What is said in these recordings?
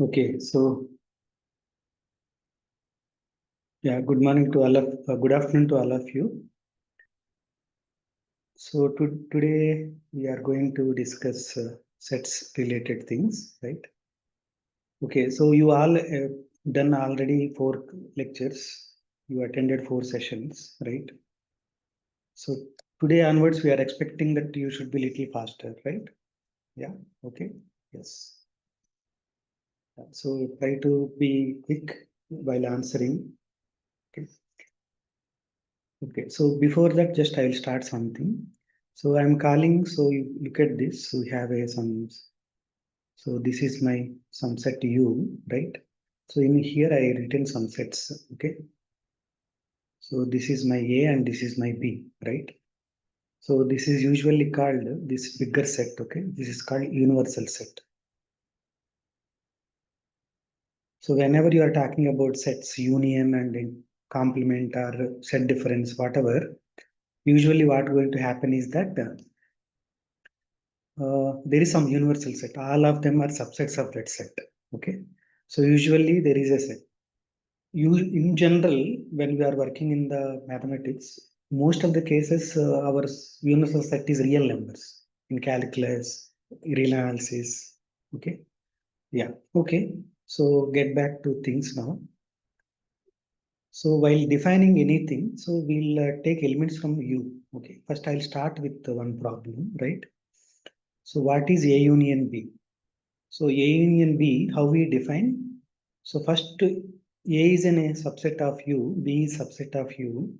Okay, so yeah, good morning to all of, good afternoon to all of you. So today we are going to discuss sets related things, right? Okay, so you all done already 4 lectures. You attended 4 sessions, right? So today onwards we are expecting that you should be little faster, right? Yeah. Okay. Yes. So try to be quick while answering. Okay. Okay, so before that, just I will start something. So I'm calling, so you look at this, so we have a some, so this is my some set U, right? So in here I written some sets, okay? So this is my A and this is my B, right? So this is usually called this bigger set, okay? This is called universal set. So whenever you are talking about sets, union and complement or set difference, whatever, usually what going to happen is that there is some universal set. All of them are subsets of that set. Okay. So usually there is a set. In general, when we are working in the mathematics, most of the cases, our universal set is real numbers in calculus, real analysis. Okay. Yeah. Okay. So get back to things now. So while defining anything, so we'll take elements from U. Okay. First, I'll start with one problem, right? So what is A union B? So A union B, how we define? So first A is a subset of U, B is subset of U,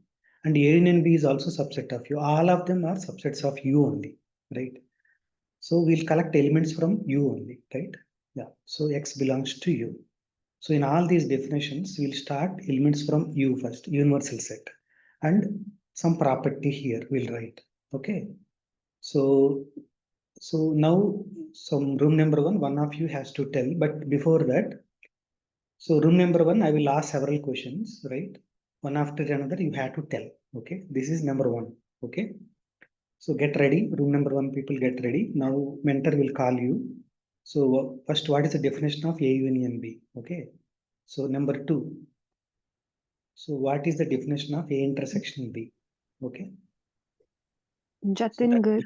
and A union B is also subset of U. All of them are subsets of U only, right? So we'll collect elements from U only, right? Yeah. So X belongs to U. So in all these definitions, we'll start elements from U first, universal set, and some property here we'll write. Okay. So now some room number one of you has to tell, but before that, so room number one, I will ask several questions, right? One after another, you have to tell. Okay, this is number one. Okay, so get ready. Room number one, people get ready. Now mentor will call you. So first, what is the definition of A union B? Okay, so number two. So what is the definition of A intersection B? Okay. So Jatin Garg.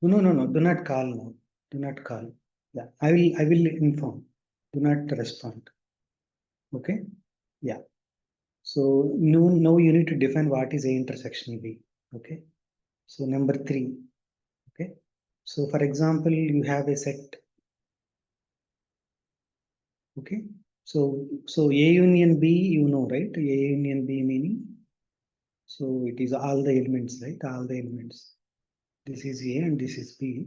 no. Do not call now. Do not call. Yeah, I will inform. Do not respond. Okay. Yeah. So now you need to define what is A intersection B. Okay. So number three. Okay. So for example, you have a set. Okay. So A union B, you know, right? A union B meaning. So it is all the elements, right? All the elements. This is A and this is B,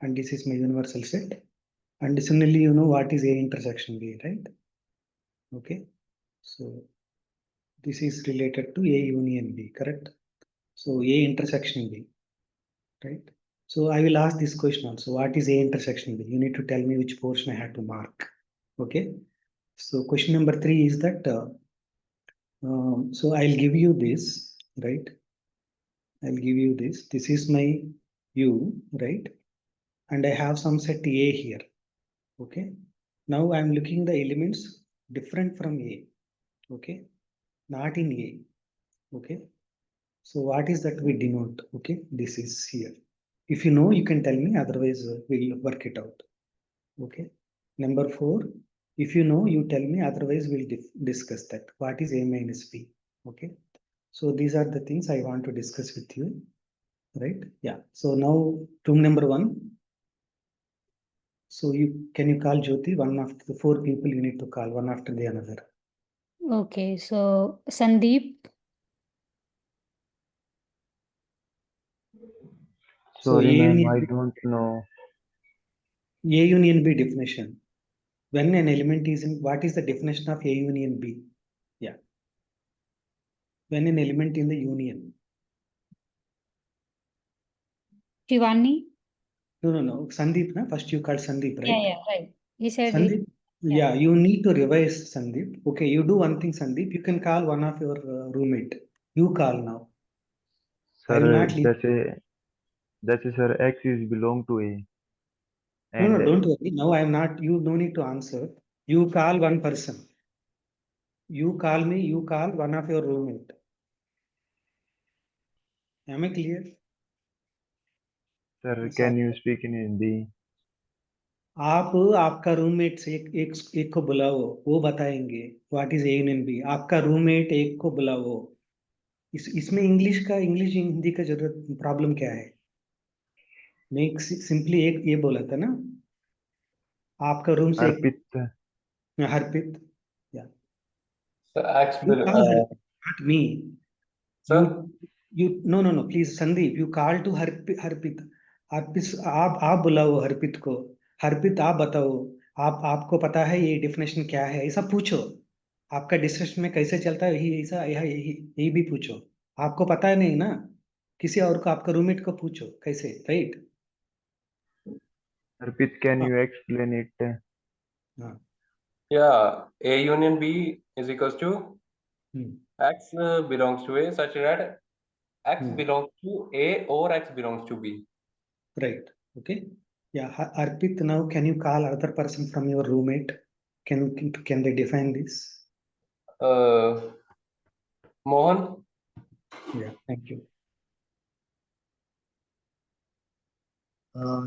and this is my universal set. And similarly, you know what is A intersection B, right? Okay. So this is related to A union B, correct? So A intersection B, right? So I will ask this question also. What is A intersection B? You need to tell me which portion I have to mark. Okay. So question number three is that, so I'll give you this, right? I'll give you this. This is my U, right? And I have some set A here. Okay. Now I'm looking the elements different from A. Okay. Not in A. Okay. So what is that we denote? Okay. This is here. If you know, you can tell me. Otherwise, we'll work it out. Okay. Number four, if you know, you tell me. Otherwise, we'll discuss that. What is A minus B? Okay. So these are the things I want to discuss with you. Right? Yeah. So now room number one. So can you call Jyoti? One after the 4 people you need to call, one after the another. Okay, so Sandeep. Sorry, A ma'am, union I B, don't know. A union B definition. When an element is in, what is the definition of A union B? Yeah. When an element in the union. Shivani? No. Sandeep, na? First you called Sandeep, right? Yeah, right. He said Sandeep, it. yeah, you need to revise Sandeep. Okay, you do one thing, Sandeep. You can call one of your roommate. You call now. I will Sir, not leave. that's a sir, X is belong to A. No, And don't worry. Now I am not. You no need to answer. You call one person. You call me, you call one of your roommate. Am I clear? Sir, Yes, can sir. you speak in Hindi? आप आपका roommate से एक को बुलाओ, वो बताएंगे what is a union B. आपका roommate एक को बुलाओ। इसमें इंग्लिश हिंदी का जरूरत प्रॉब्लम क्या है? मैं सिंपली एक ये बोला था ना, आपका रूम से एक अर्पित हरप्रीत, या So X you will, call her, not me. You sir, you no, please Sandeep, you call to Harpreet. आप बुलाओ हरप्रीत को। हरप्रीत आप बताओ, आपको पता है ये डेफिनेशन क्या है, ऐसा पूछो। आपका डिस्कशन में कैसे चलता है यही ऐसा यही भी पूछो। आपको पता है नहीं ना, किसी और को, आपका रूममेट को पूछो कैसे, राइट? अर्पित, can हाँ you explain it? हाँ। yeah, A union B is equals to hmm X belongs to A such that X hmm belongs to A or X belongs to B. right, okay, yeah. Arpit, now can you call other person from your roommate? Can they define this? Uh, Mohan, Yeah, thank you.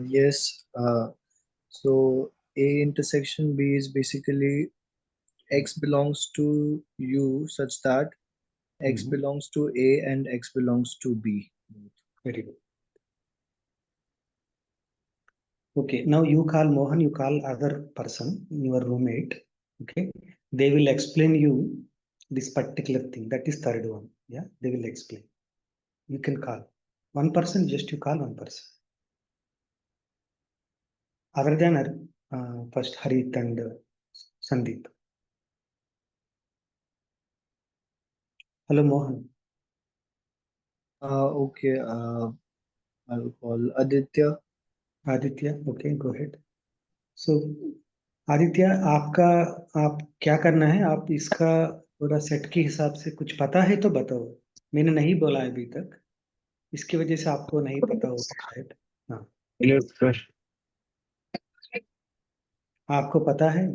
Yes. So A intersection B is basically X belongs to U such that X Mhm. belongs to A and X belongs to B. Very good. Okay, now you call Mohan, you call other person, your roommate. Okay, they will explain you this particular thing. That is third one. Yeah, they will explain. You can call one person, just you call one person. Other than first Harit and Sandeep. Hello, Mohan. Okay. I'll call Aditya. Aditya, okay, go ahead. So Aditya, आप क्या करना है? आप इसका पूरा set के हिसाब से कुछ पता है तो बताओ। मैंने नहीं बोला अभी तक, इसकी वजह से आपको नहीं पता होगा शायद। हाँ, Yes, sir. आपको पता है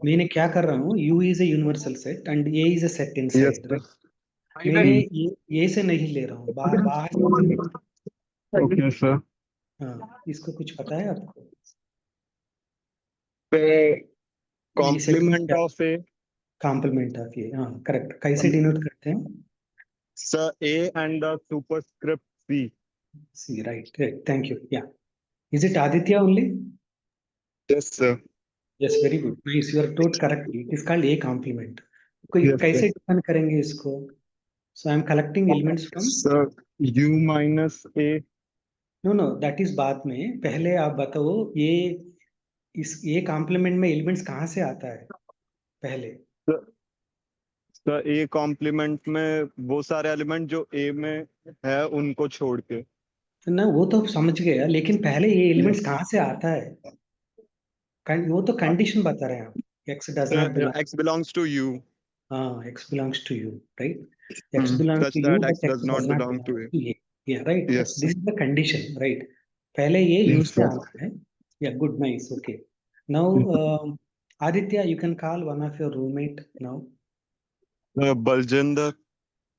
मैंने क्या कर रहा हूँ? U is a universal set and A is a set Yes, inside, sir. Right? मैंने ये से नहीं ले रहा हूँ, बाहर से ले रहा हूँ। Okay, sir. हाँ, इसको कुछ पता है आपको? The ये set complement of A, complement of ये, हाँ करेक्ट। कैसे डिनोट करते हैं? sir, A and the superscript C. C, right, thank you. Yeah is it Aditya only? Yes, sir. Yes, very good, nice, you are taught correctly. It is called a complement. कोई Yes, कैसे sir. Define करेंगे इसको? So I am collecting elements from, Sir, U minus A. No that is बाद में। पहले आप बताओ ये ये कॉम्प्लीमेंट में एलिमेंट्स कहाँ से आता है पहले? Sir, sir, A complement में वो सारे एलिमेंट जो A में है उनको छोड़ के। ना वो तो समझ गया, लेकिन पहले ये एलिमेंट्स कहाँ से आता है? वो तो कंडीशन बता रहे हैं आप। X does not Sir, belong, X belongs to U. हाँ X belongs to U, right? X belongs Such to U that X but does X does not not belong belong to A. To ये। या right, Yes, this sir. Is the condition, right? पहले ये U Yes, से sir. आना है। या good, nice, okay. Now Aditya, you can call one of your roommate now. Baljinder.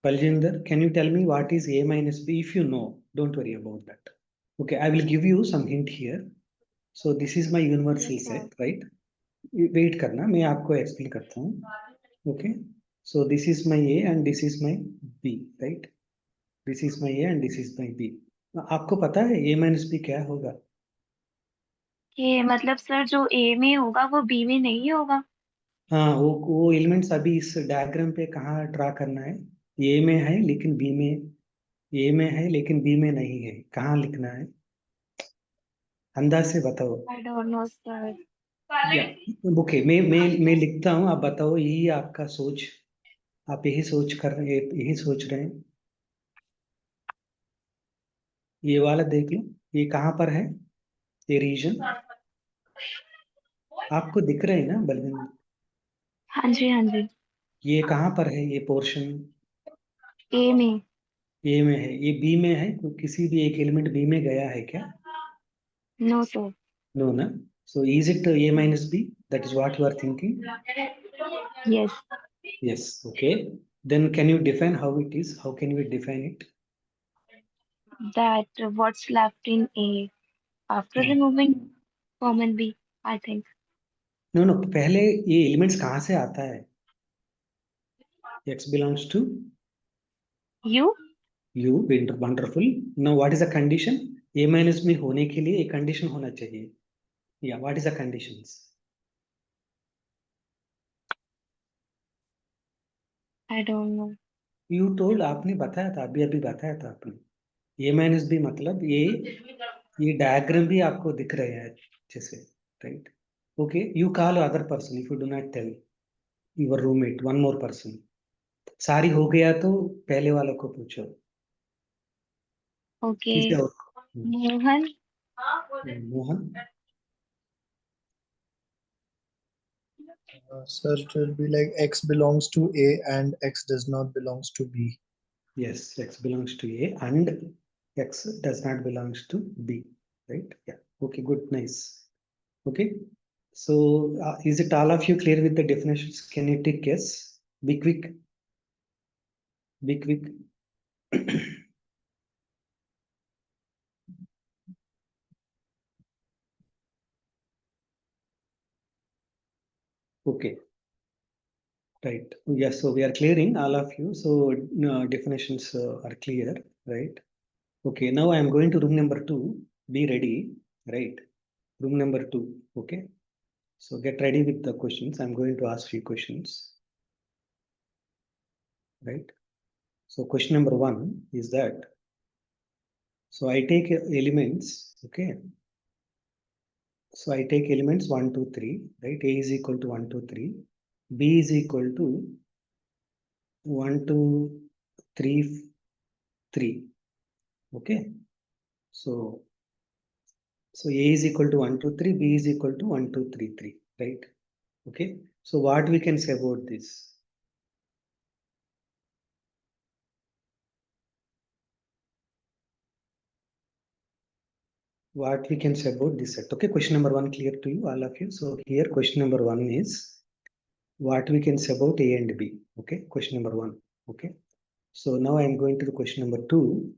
Baljinder, can you tell me what is A minus B? If you know, don't worry about that. Okay, I will give you some hint here. So this is my universal set, right? Wait करना, मैं आपको explain करता हूँ. Okay, so this is my A and this is my B, right? This is my A and this is my B. आपको पता है A minus B क्या होगा? ये मतलब सर जो ए में होगा वो बी में नहीं होगा। हाँ, वो एलिमेंट्स अभी इस डायग्राम पे कहाँ ड्रा करना है? ए में है लेकिन बी में, ए में है लेकिन बी में नहीं है, कहाँ लिखना है? अंदाज से बताओ। I don't know sir. या ओके, मैं लिखता हूँ, आप बताओ। यही आपका सोच, आप यही सोच कर रहे हैं, यही सोच रहे हैं। ये वाला देख लो, ये कहाँ पर है? ये रीजन आपको दिख रहे हैं ना बलविंद? हाँ जी हाँ जी। ये कहाँ पर है ये पोर्शन? ए में। ए में है। ये बी में है? किसी भी एक एलिमेंट बी में गया है क्या? No sir. नो ना। So is it A minus B? That is what you are thinking? Yes. Yes, okay. Then can you define how it is? How can we define it? That what's left in A after removing common B, I think. No, पहले ये elements कहाँ से आता है? X belongs to U. U. Wonderful. Now what is the condition? A minus B होने के लिए एक condition होना चाहिए. Yeah, what is the conditions? I don't know. You told, आपने बताया था, अभी बताया था आपने. A minus B मतलब ये डायग्राम भी आपको दिख रहे हैं अच्छे से, right? Okay, you call other person if you do not tell your roommate, one more person. सारी हो गया तो पहले वालों को पूछो. Okay. किसी और Mohan. Mohan. Sir, it will be like X belongs to A and X does not belongs to B. Yes, X belongs to A and X does not belongs to B, right? Yeah. Okay, good, nice. Okay. So is it all of you clear with the definitions? Can you take yes? Be quick. Be quick. Okay. Right. Yes. So we are clearing all of you. So definitions are clear, right? Okay. Now I am going to room number 2. Be ready, right? Room number 2. Okay. So get ready with the questions. I'm going to ask few questions, right? So question number 1 is that, so I take elements, okay? So I take elements 1, 2, 3, right? A is equal to 1, 2, 3. B is equal to 1, 2, 3, 3. Okay. So A is equal to 1, 2, 3. B is equal to 1, 2, 3, 3. Right. Okay. So what we can say about this? What we can say about this set? Okay. Question number 1 clear to you, all of you. So here question number 1 is what we can say about A and B. Okay. Question number 1. Okay. So now I am going to the question number 2.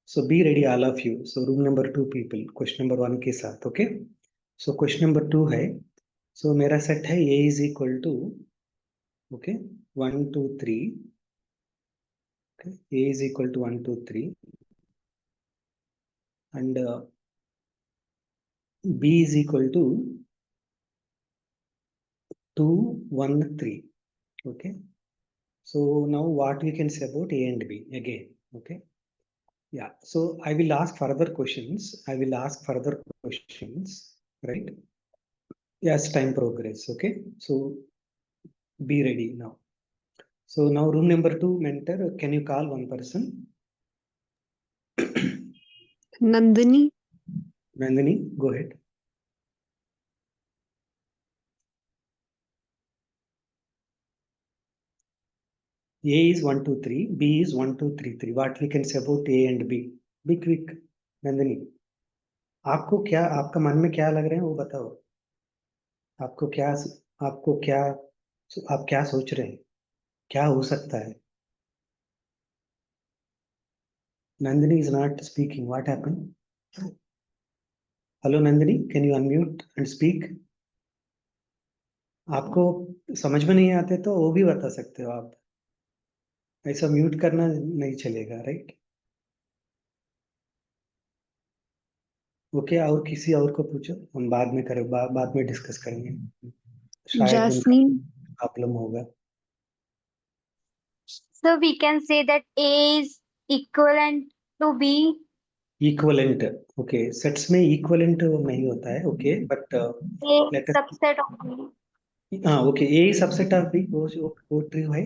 So be ready, all of you. So room number 2 people, question number 1 के साथ, okay? So question number 2 है, so मेरा set है A is equal to, okay, 1, 2, 3, okay, A is equal to 1, 2, 3, and B is equal to 2, 1, 3, okay? So now what we can say about A and B again, okay? Yeah, so I will ask further questions. Right? As time progress, okay? So be ready now. So now room number 2 mentor, can you call one person? Nandini. Nandini, go ahead. A is 1, 2, 3, B is 1, 2, 3, 3. What we can say about A and B? Be quick, Nandini. आपको क्या, आपका मन में क्या लग रहा है वो बताओ. आपको क्या आप क्या सोच रहे हैं, क्या हो सकता है? Nandini is not speaking. What happened? Hello Nandini, can you unmute and speak? आपको समझ में नहीं आते तो वो भी बता सकते हो आप. ऐसा म्यूट करना नहीं चलेगा, राइट? ओके, और किसी और को पूछो, हम बाद में करें, बाद में डिस्कस करेंगे. शायद उनका Jasmine. प्रॉब्लम होगा. So we can say that A is equivalent to B. Equivalent, okay. Sets में इक्विवेलेंट नहीं होता है, okay, but A subset of B. हाँ, okay. A subset of B, वो ट्रू है.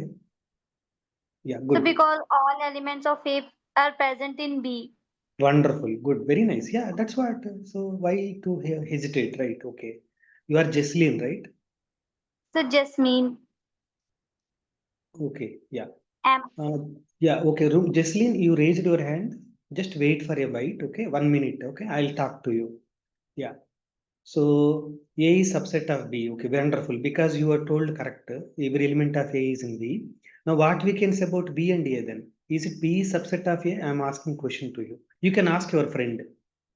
या So good, because all elements of A are present in B. wonderful, good, very nice. Yeah, that's what. So why to hesitate, right? Okay, you are Jesslyn, right? So Jasmine. Okay, yeah. M. Yeah, okay. Jesslyn, you raised your hand. Just wait for a bite, okay? 1 minute, okay? I'll talk to you. Yeah. So A is subset of B. Okay, wonderful. Because you are told correct, every element of A is in B. Now what we can say about B and A then? Is it B is subset of A? I am asking question to you. You can ask your friend.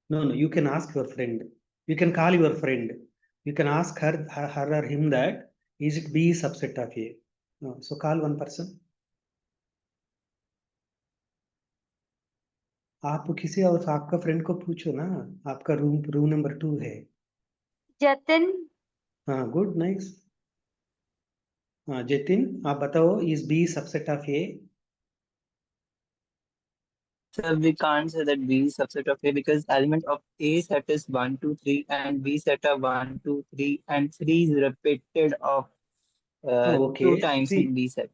No, you can ask your friend. You can call your friend. You can ask her or him that is it B is subset of A? No. So call one person. आप किसी और आपका friend को पूछो ना, आपका room number 2 है. Jatin, हाँ, गुड, नाइस. हाँ, जतिन, आप बताओ is B subset of A? So we can't say that B is subset of A because element of A set is 1, 2, 3 and B set are 1, 2, 3 and 3 is repeated of okay, 2 times in B set.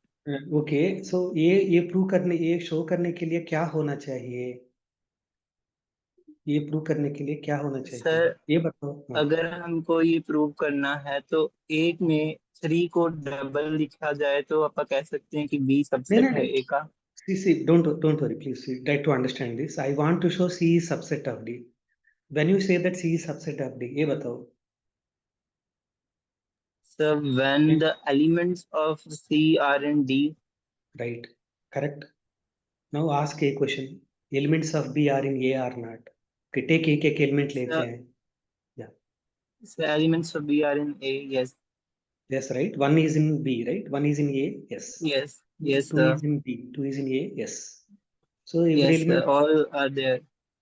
Okay. So ये prove करने, ये show करने के लिए क्या होना चाहिए? ये प्रूव करने के लिए क्या होना चाहिए? सर ये बताओ. हाँ. अगर हमको ये प्रूव करना है तो एक में 3 को डबल लिखा जाए तो आप कह सकते हैं कि B सबसेट है A का. See, don't worry, please. Try to understand this. I want to show C is subset of D. When you say that C is subset of D, ये बताओ. So when the elements of C are in D. Right, correct. Now ask a question. Elements of B are in A or not? Okay, take एक element लेते हैं. So elements of B are in A, yes. Yes, right. One is in B, right? One is in A, yes. Yes, yes, Two sir. is in B, two is in A, yes. So every Yes, element, sir. All are there.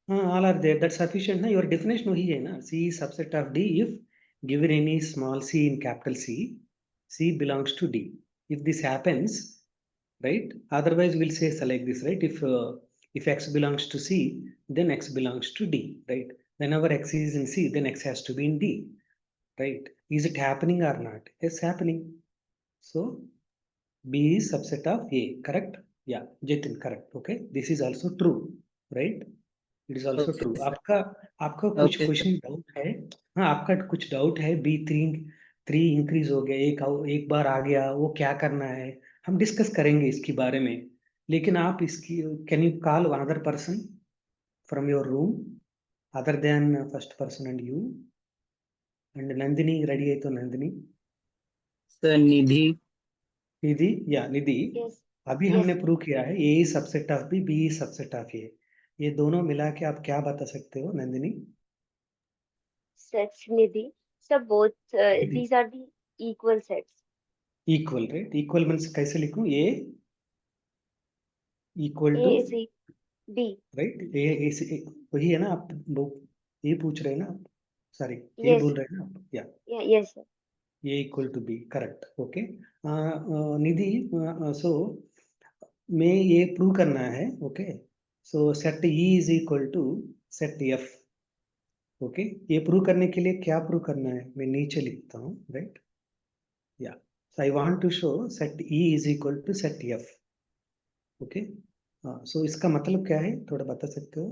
all are there. That's sufficient. Na? Your definition वही है ना. C is subset of D if given any small c in capital C, C belongs to D. If this happens, right? Otherwise, we'll say select this, right? If X belongs to C, then X belongs to D, right? Whenever X is in C, then X has to be in D, right? Is it happening or not? Yes, happening. So B is subset of A, correct? Yeah, Jatin, correct. Okay, this is also true, right? It is also Okay, true. sir. आपका कुछ Okay, question doubt है? हाँ, आपका कुछ doubt है? B3 increase हो गया, एक बार आ गया, वो क्या करना है? हम डिस्कस करेंगे इसके बारे में. लेकिन आप इसकी, can you call another person from your room other than first person and you? And Nandini ready है तो नंदिनी. sir, Nidhi. निधि, या निधि. yes, अभी yes, हमने प्रूव किया है A subset of B, B subset of A. ये दोनों मिला के आप क्या बता सकते हो Nandini? sets Nidhi. So both Nidhi. these are the equal sets. Equal, right? Equal means कैसे लिखूं? A equal A to, is B. Right? A वही है ना आप ये पूछ रहे हैं ना आप? सॉरी, ये Yes, बोल रहे हैं ना आप? या yeah, yes, sir. A equal to B, correct. Okay, Nidhi, so में ये प्रूव करना है. Okay, so set E is equal to set F. Okay, ये प्रूव करने के लिए क्या प्रूव करना है? मैं नीचे लिखता हूँ, right? Yeah, so I want to show set E is equal to set F. Okay, so इसका मतलब क्या है, थोड़ा बता सकते हो?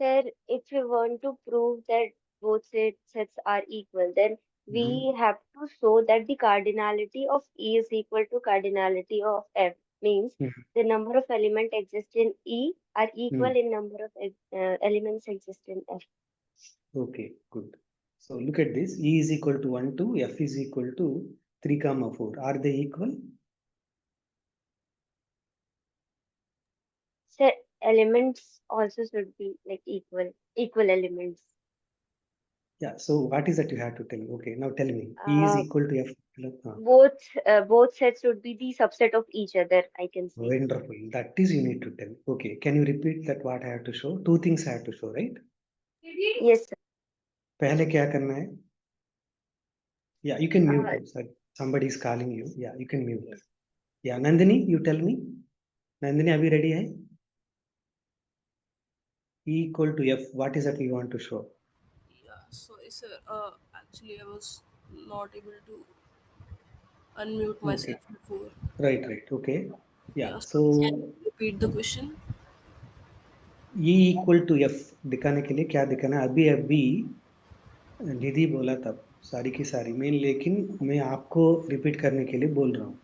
Sir, if you want to prove that both sets are equal, then we have to show that the cardinality of E is equal to cardinality of F. Means the number of elements exist in E are equal in number of elements exist in F. Okay, good. So look at this. E is equal to 1, 2, F is equal to 3, 4. Are they equal? So elements also should be like equal elements. Yeah, so what is that you have to tell me? Okay, now tell me. E is equal to F. Both sets should be the subset of each other, I can say. Wonderful. That is you need to tell. Okay, can you repeat that what I have to show? Two things I have to show, right? Yes, sir. पहले क्या करना है? Yeah, you can mute. Sorry, somebody is calling you. Yeah, you can mute. Yes. Yeah, Nandini, you tell me. Nandini, अभी ready है? E equal to F. What is that we want to show? Yeah, sorry, sir. Actually, I was not able to unmute myself before. Right. Okay. Yeah. So can So you repeat the question? E equal to F दिखाने के लिए क्या दिखाना है? अभी निधि बोला तब सारी की सारी मैं, लेकिन मैं आपको रिपीट करने के लिए बोल रहा हूँ.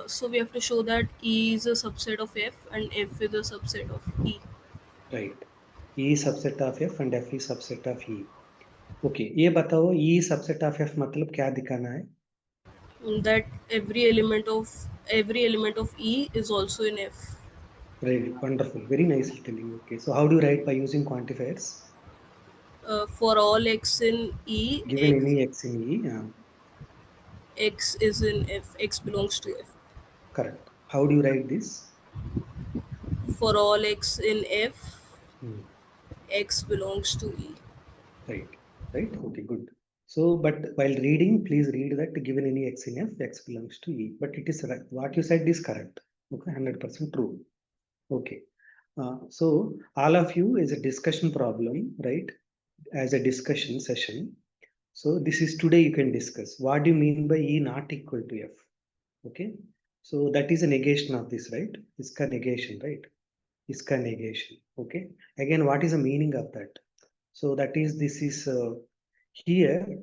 So we have to show that E is a subset of F and F is a subset of E. Right. E is subset of F and F is subset of E. Okay, ये बताओ E subset of F मतलब क्या दिखाना है? That every element of E is also in F. Right, wonderful, very nicely telling. Okay, so how do you write by using quantifiers? For all x in E, Given any X in E, x is in F. X belongs to F. correct. How do you write this? For all x in F, Hmm. x belongs to E. Right, right, okay, good. So, but while reading, please read that given any X in F, X belongs to E. But it is right. What you said is correct. Okay, 100% true. Okay. So all of you is a discussion problem, right? As a discussion session. So this is today you can discuss. What do you mean by E not equal to F? Okay. So that is a negation of this, right? Iska negation, right? Iska negation. Okay. Again, what is the meaning of that? So that is, this is here.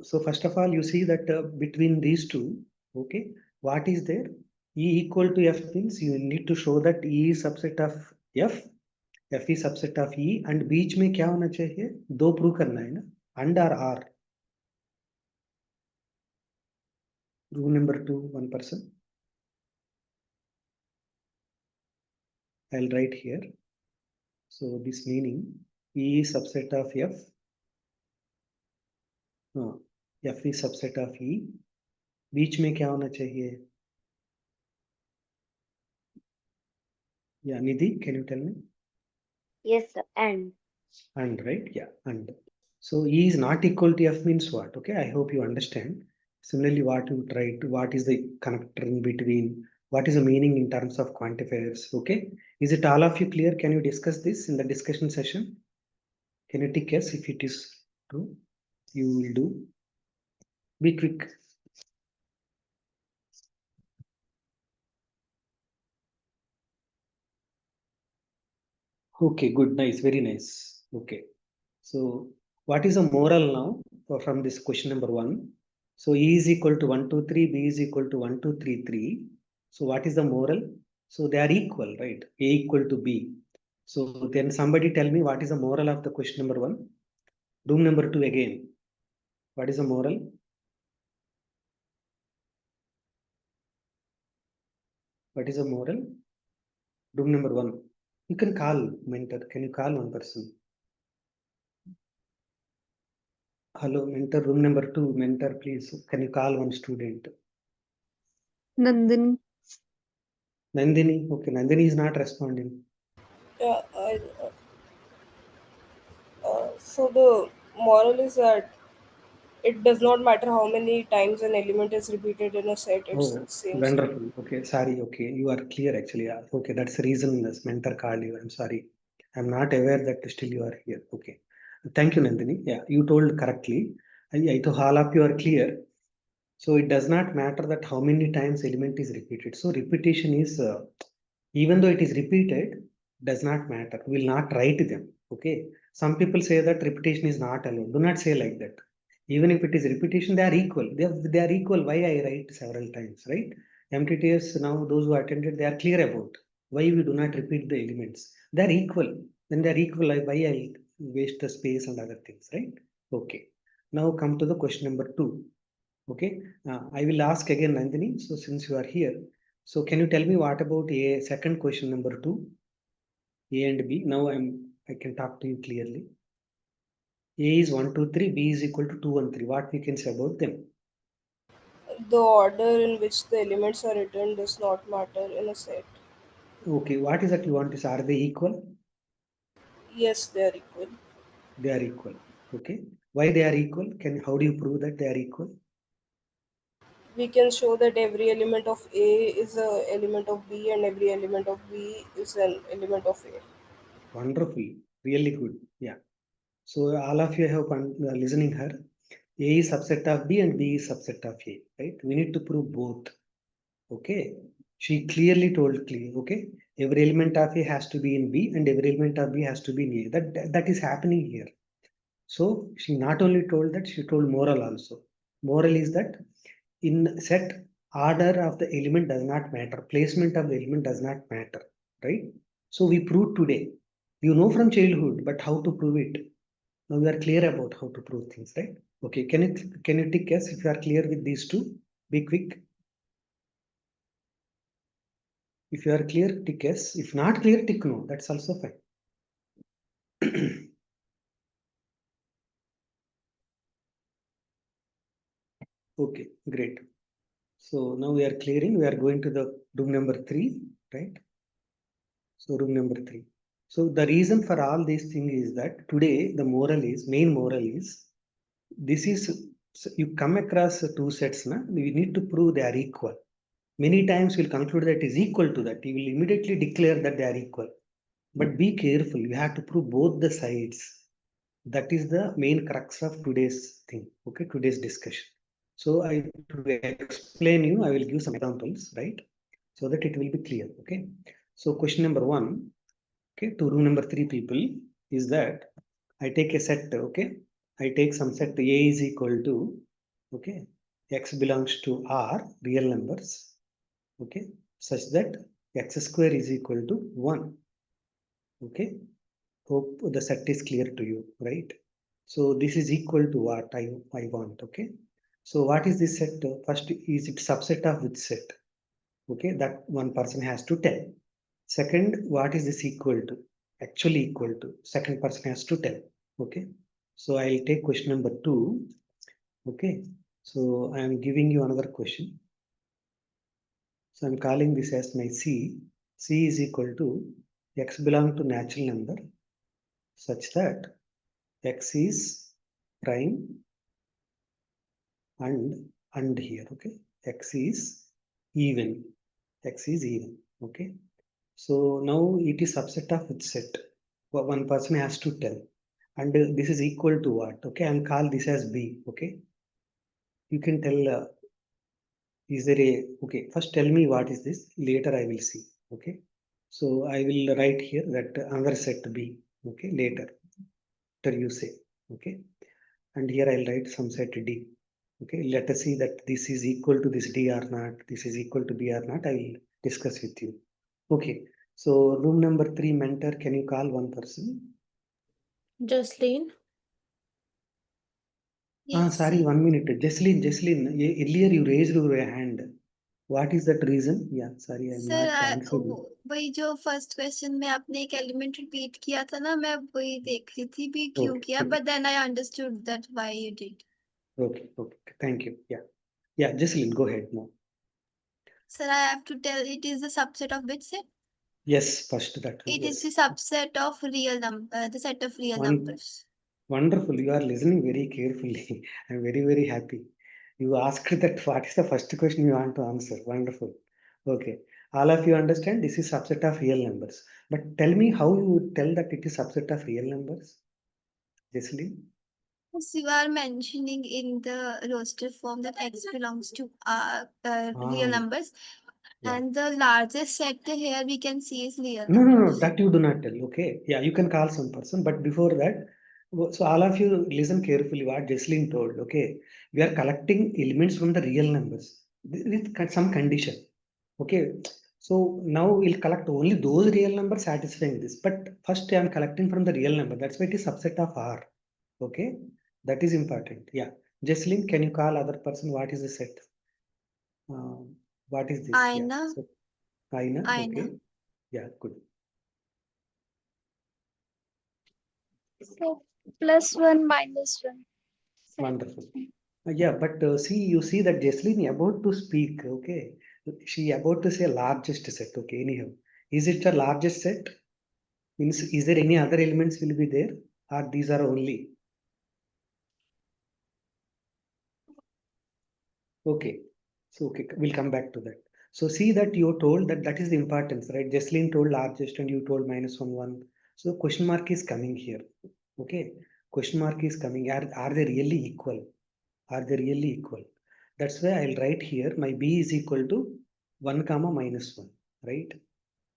So first of all, you see that between these two, okay, what is there? E equal to F means you need to show that E is subset of F, F is subset of E, and बीच में क्या होना चाहिए? दो prove करना है ना, and or R. Rule number 2, one person. I'll write here. So this meaning E is subset of F. No, F is subset of E. बीच में क्या होना चाहिए? Yeah, Nidhi, can you tell me? Yes, sir. And And right, yeah, and. So E is not equal to F means what? Okay, I hope you understand. Similarly, what you tried, what is the connector in between? What is the meaning in terms of quantifiers? Okay, is it all of you clear? Can you discuss this in the discussion session? Can you tick yes if it is true? You will do. Be quick. Okay, good, nice, very nice. Okay, so what is the moral now from this question number 1? So E is equal to 1, 2, 3, B is equal to 1, 2, 3, 3. So what is the moral? So they are equal, right? A equal to B. So then somebody tell me what is the moral of the question number 1? Room number 2 again. What is the moral? What is the moral? Room number 1. You can call mentor. Can you call one person? Hello, mentor, room number 2. Mentor, please. Can you call one student? Nandini. Nandini. Okay, Nandini is not responding. Yeah, so the moral is that it does not matter how many times an element is repeated in a set, it's the Oh, same set. wonderful. Okay, sorry. Okay, you are clear actually. Yeah. Okay, that's the reason this mentor called you. I'm sorry. I'm not aware that still you are here. Okay, thank you, Nandini. Yeah, you told correctly. I to all of you are clear. So it does not matter that how many times element is repeated. So repetition is even though it is repeated, does not matter. We will not write them. Okay. Some people say that repetition is not allowed. Do not say like that. Even if it is repetition, they are equal. They are equal. Why I write several times, right? MTTS now those who attended, they are clear about why we do not repeat the elements. They are equal. When they are equal, why I waste the space and other things, right? Okay. Now come to the question number 2. Okay, I will ask again, Nandini. So since you are here, so can you tell me what about a second question number 2, A and B? Now I can talk to you clearly. A is 1, 2, 3. B is equal to 2, 1, 3. What we can say about them? The order in which the elements are written does not matter in a set. Okay, what is that you want to say? Are they equal? Yes, they are equal. They are equal. Okay, why they are equal? How do you prove that they are equal? We can show that every element of A is an element of B and every element of B is an element of A. Wonderful, really good. Yeah. So all of you have listening her. A is subset of B and B is subset of A, right? We need to prove both. Okay, she clearly told clear. Okay, every element of A has to be in B and every element of B has to be in A. That is happening here. So she not only told that, she told moral also. Moral is that in set, order of the element does not matter. Placement of the element does not matter, right? So we proved today. You know from childhood, but how to prove it? Now we are clear about how to prove things, right? Okay, can you tick yes if you are clear with these two? Be quick. If you are clear, tick yes. If not clear, tick no. That's also fine. Okay, great. So now we are clearing. We are going to the room number 3, right? So room number 3. So the reason for all these things is that today the main moral is, this is, you come across two sets, na? We need to prove they are equal. Many times we'll conclude that it is equal to that. You will immediately declare that they are equal. But be careful, you have to prove both the sides. That is the main crux of today's thing, okay, today's discussion. So to explain you, I will give some examples, right? So that it will be clear, okay? So question number 1, okay, to room number 3 people is that I take a set, okay? I take some set A is equal to, okay, X belongs to R, real numbers, okay, such that X square is equal to 1, okay? Hope the set is clear to you, right? So this is equal to what I want, okay? So what is this set? First, is it subset of which set? Okay, that one person has to tell. Second, what is this equal to? Actually equal to. Second person has to tell, okay? So I'll take question number 2, okay? So I am giving you another question. So I'm calling this as my C. C is equal to X belong to natural number such that X is prime and here, okay, X is even, okay. So now it is subset of which set? One person has to tell, and this is equal to what? Okay, I'll call this as B, okay. You can tell, is there a, okay, first tell me what is this, later I will see, okay. So I will write here that another set B, okay, later you say, okay. And here I'll write some set D. Okay, let us see that this is equal to this D or not, this is equal to B or not, I will discuss with you. Okay, so room number 3 mentor, can you call one person? Jocelyn. Sorry, 1 minute. Jocelyn, earlier you raised your hand. What is that reason? Yeah, sorry, I'm sir not answered. वही जो first question में आपने एक element repeat किया था ना, मैं वही देख रही थी भी क्यों Okay, किया, okay. But then I understood that why you did. Okay, thank you. Yeah, Jocelyn, go ahead now. Sir, I have to tell it is a subset of which set? Yes, first that one. It Yes. is the subset of real number, the set of real numbers. Wonderful, you are listening very carefully. I'm very happy. You asked that what is the first question you want to answer. Wonderful. Okay. All of you understand this is subset of real numbers. But tell me how you would tell that it is subset of real numbers? Jesseline? Yes, you are mentioning in the roster form that X belongs to real numbers. Yeah. And the largest set here we can see is real No, numbers. that you do not tell. Okay. Yeah, you can call some person, but before that, so all of you listen carefully what Jesseline told. Okay. We are collecting elements from the real numbers with some condition. Okay. So now we'll collect only those real numbers satisfying this. But first I am collecting from the real number. That's why it is subset of R. Okay. That is important. Yeah. Jesseline, can you call other person? What is the set? What is this? Aina. Yeah. So, Aina. Aina. Okay. Yeah, good. So +1 -1. Wonderful. Yeah, but see, you see that Jesseline about to speak, okay? She about to say largest set, okay? Anyhow, is it the largest set? Means, is there any other elements will be there, or these are only? Okay, so okay, we'll come back to that. So see that you told that that is the importance, right? Jesseline told largest and you told -1, 1. So question mark is coming here, okay? Question mark is coming. Are they really equal? Are they really equal? That's why I'll write here my B is equal to 1 comma -1, right?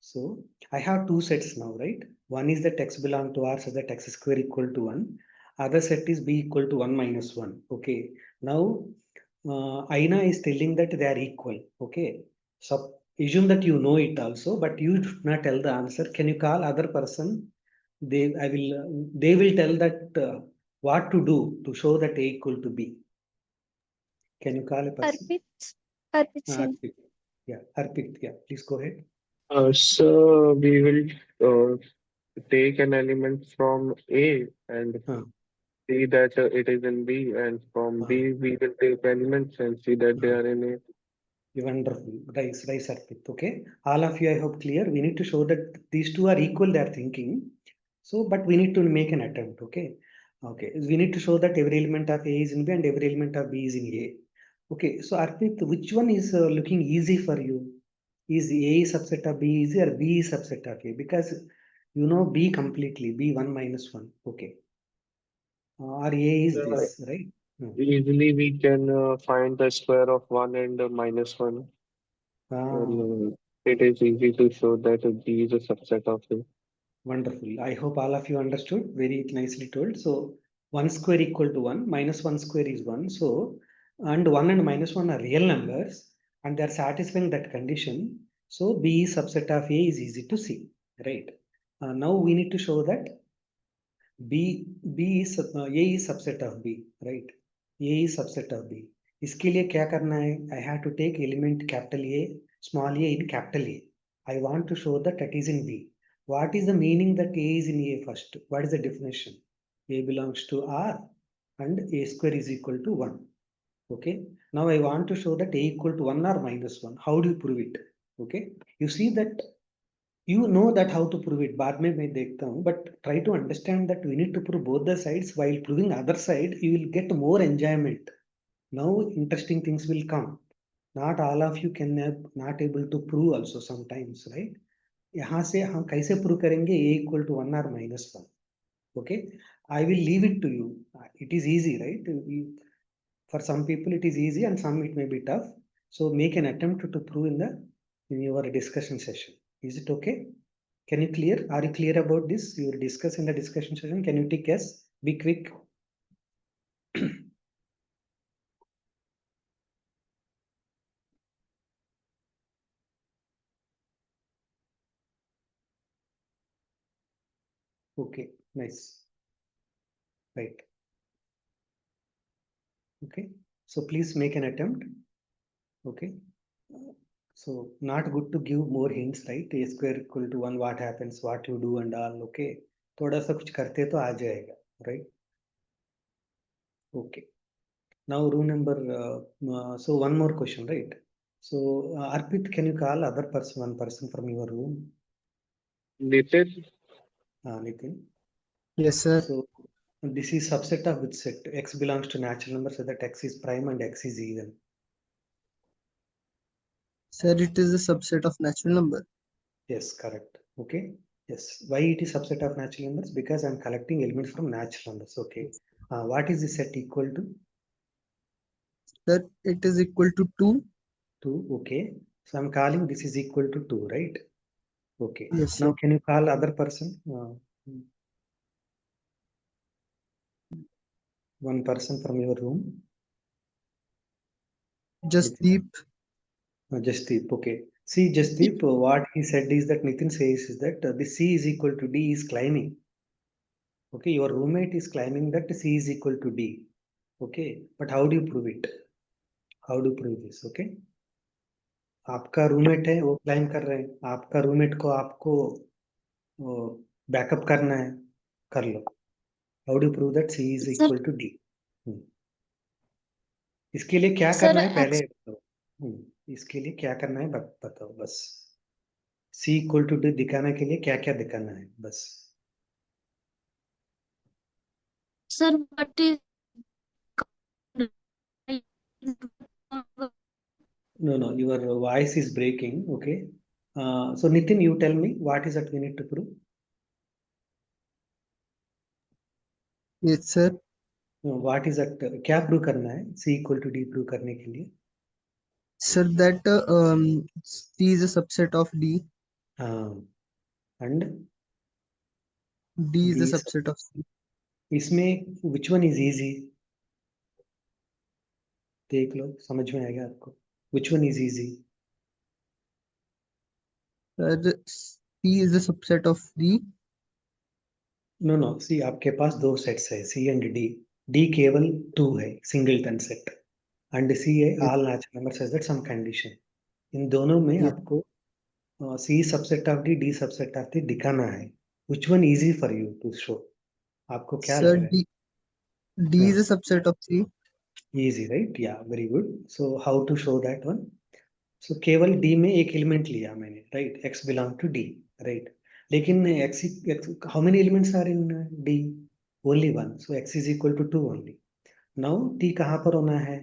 So I have two sets now, right? One is that X belong to R so that X square equal to 1. Other set is B equal to 1 - 1. Okay. Now Aina is telling that they are equal. Okay. So assume that you know it also, but you do not tell the answer. Can you call other person? They will tell that what to do to show that A equal to B? Can you call a person? Arpit Singh. Arpit. Yeah, Arpit. Yeah, please go ahead. So we will take an element from A and see that it is in B, and from B we will take elements and see that they are in A. Wonderful. Nice, nice, Arpit. Okay. All of you, I hope clear. We need to show that these two are equal, they are thinking. So, but we need to make an attempt. Okay. Okay. We need to show that every element of A is in B and every element of B is in A. Okay. So, Arpit, which one is looking easy for you? Is A subset of B easy or B subset of A? Because you know B completely, B 1 minus 1. Okay. Or A is this, right? Easily we can find the square of 1 and minus 1. Ah. It is easy to show that B is a subset of A. Wonderful. I hope all of you understood. Very nicely told. So 1 square equal to 1, minus 1 square is 1. So, and 1 and minus 1 are real numbers and they are satisfying that condition. So B subset of A is easy to see, right? Now we need to show that A is subset of B, right? A is subset of B. इसके लिए क्या करना है? I have to take element capital A, small a in capital A. I want to show that that is in B. What is the meaning that A is in A first? What is the definition? A belongs to R and A square is equal to 1. Okay. Now I want to show that A equal to 1 or minus 1. How do you prove it? Okay. You see that you know that how to prove it. बाद में मैं देखता हूँ, but try to understand that we need to prove both the sides. While proving other side, you will get more enjoyment. Now interesting things will come. Not all of you can not able to prove also sometimes, right? यहाँ से हम कैसे prove करेंगे A equal to 1 or minus 1? Okay, I will leave it to you. It is easy, right? For some people it is easy and some it may be tough. So make an attempt to prove in your discussion session. Is it okay? Can you clear? Are you clear about this? You will discuss in the discussion session. Can you take yes? Be quick. Okay, nice. Right. Okay. So please make an attempt. Okay. So not good to give more hints, right? A square equal to 1, what happens, what you do and all. Okay. थोड़ा सा कुछ करते तो आ जाएगा, right? Okay. Now room number, so one more question, right? So Arpit, can you call other person, one person from your room? Nitin? Nitin. Yes, sir. So this is subset of which set? X belongs to natural number, so that X is prime and X is even. Sir, it is a subset of natural number. Yes, correct. Okay. Yes. Why it is subset of natural numbers? Because I'm collecting elements from natural numbers. Okay. What is the set equal to? Sir, it is equal to 2. 2. Okay. So I'm calling this is equal to 2, right? Okay. Yes, Now sir. can you call other person? One person from your room. Jasdeep. Jasdeep. Okay. See, Jasdeep, what he said is that Nitin says is that the C is equal to D is climbing. Okay, your roommate is claiming that C is equal to D. Okay, but how do you prove it? How do you prove this? Okay, आपका roommate है वो climb कर रहे हैं, आपका roommate को आपको backup करना है, कर लो. How do you prove that C is equal to D? इसके लिए क्या करना है पहले बताओ. इसके लिए क्या करना है बताओ बस. C equal to D दिखाने के लिए क्या क्या दिखाना है बस. Sir, what is No, your voice is breaking. Okay. So Nitin, you tell me what is that we need to prove? Yes, sir. No, what is that? क्या prove करना है? C equal to D prove करने के लिए? Sir, that C is a subset of D. And D is a subset of C. इसमें which one is easy? देख लो समझ में आएगा आपको. Which one is easy? Sir, C is a subset of D. No see आपके पास दो sets है सी एंड डी. डी केवल 2 है सिंगलटन सेट एंड सी है all natural numbers such that some condition. इन दोनों में Yeah. आपको C subset of D subset of D दिखाना है. Which one easy for you to show? आपको क्या Sir, लग रहा है? D is a subset of C. Easy, right? Yeah, very good. So how to show that one? So केवल D में एक एलिमेंट लिया मैंने, right? X belong to D, right? लेकिन X, how many elements are in D? Only one. So X is equal to 2 only. Now T कहाँ पर होना है?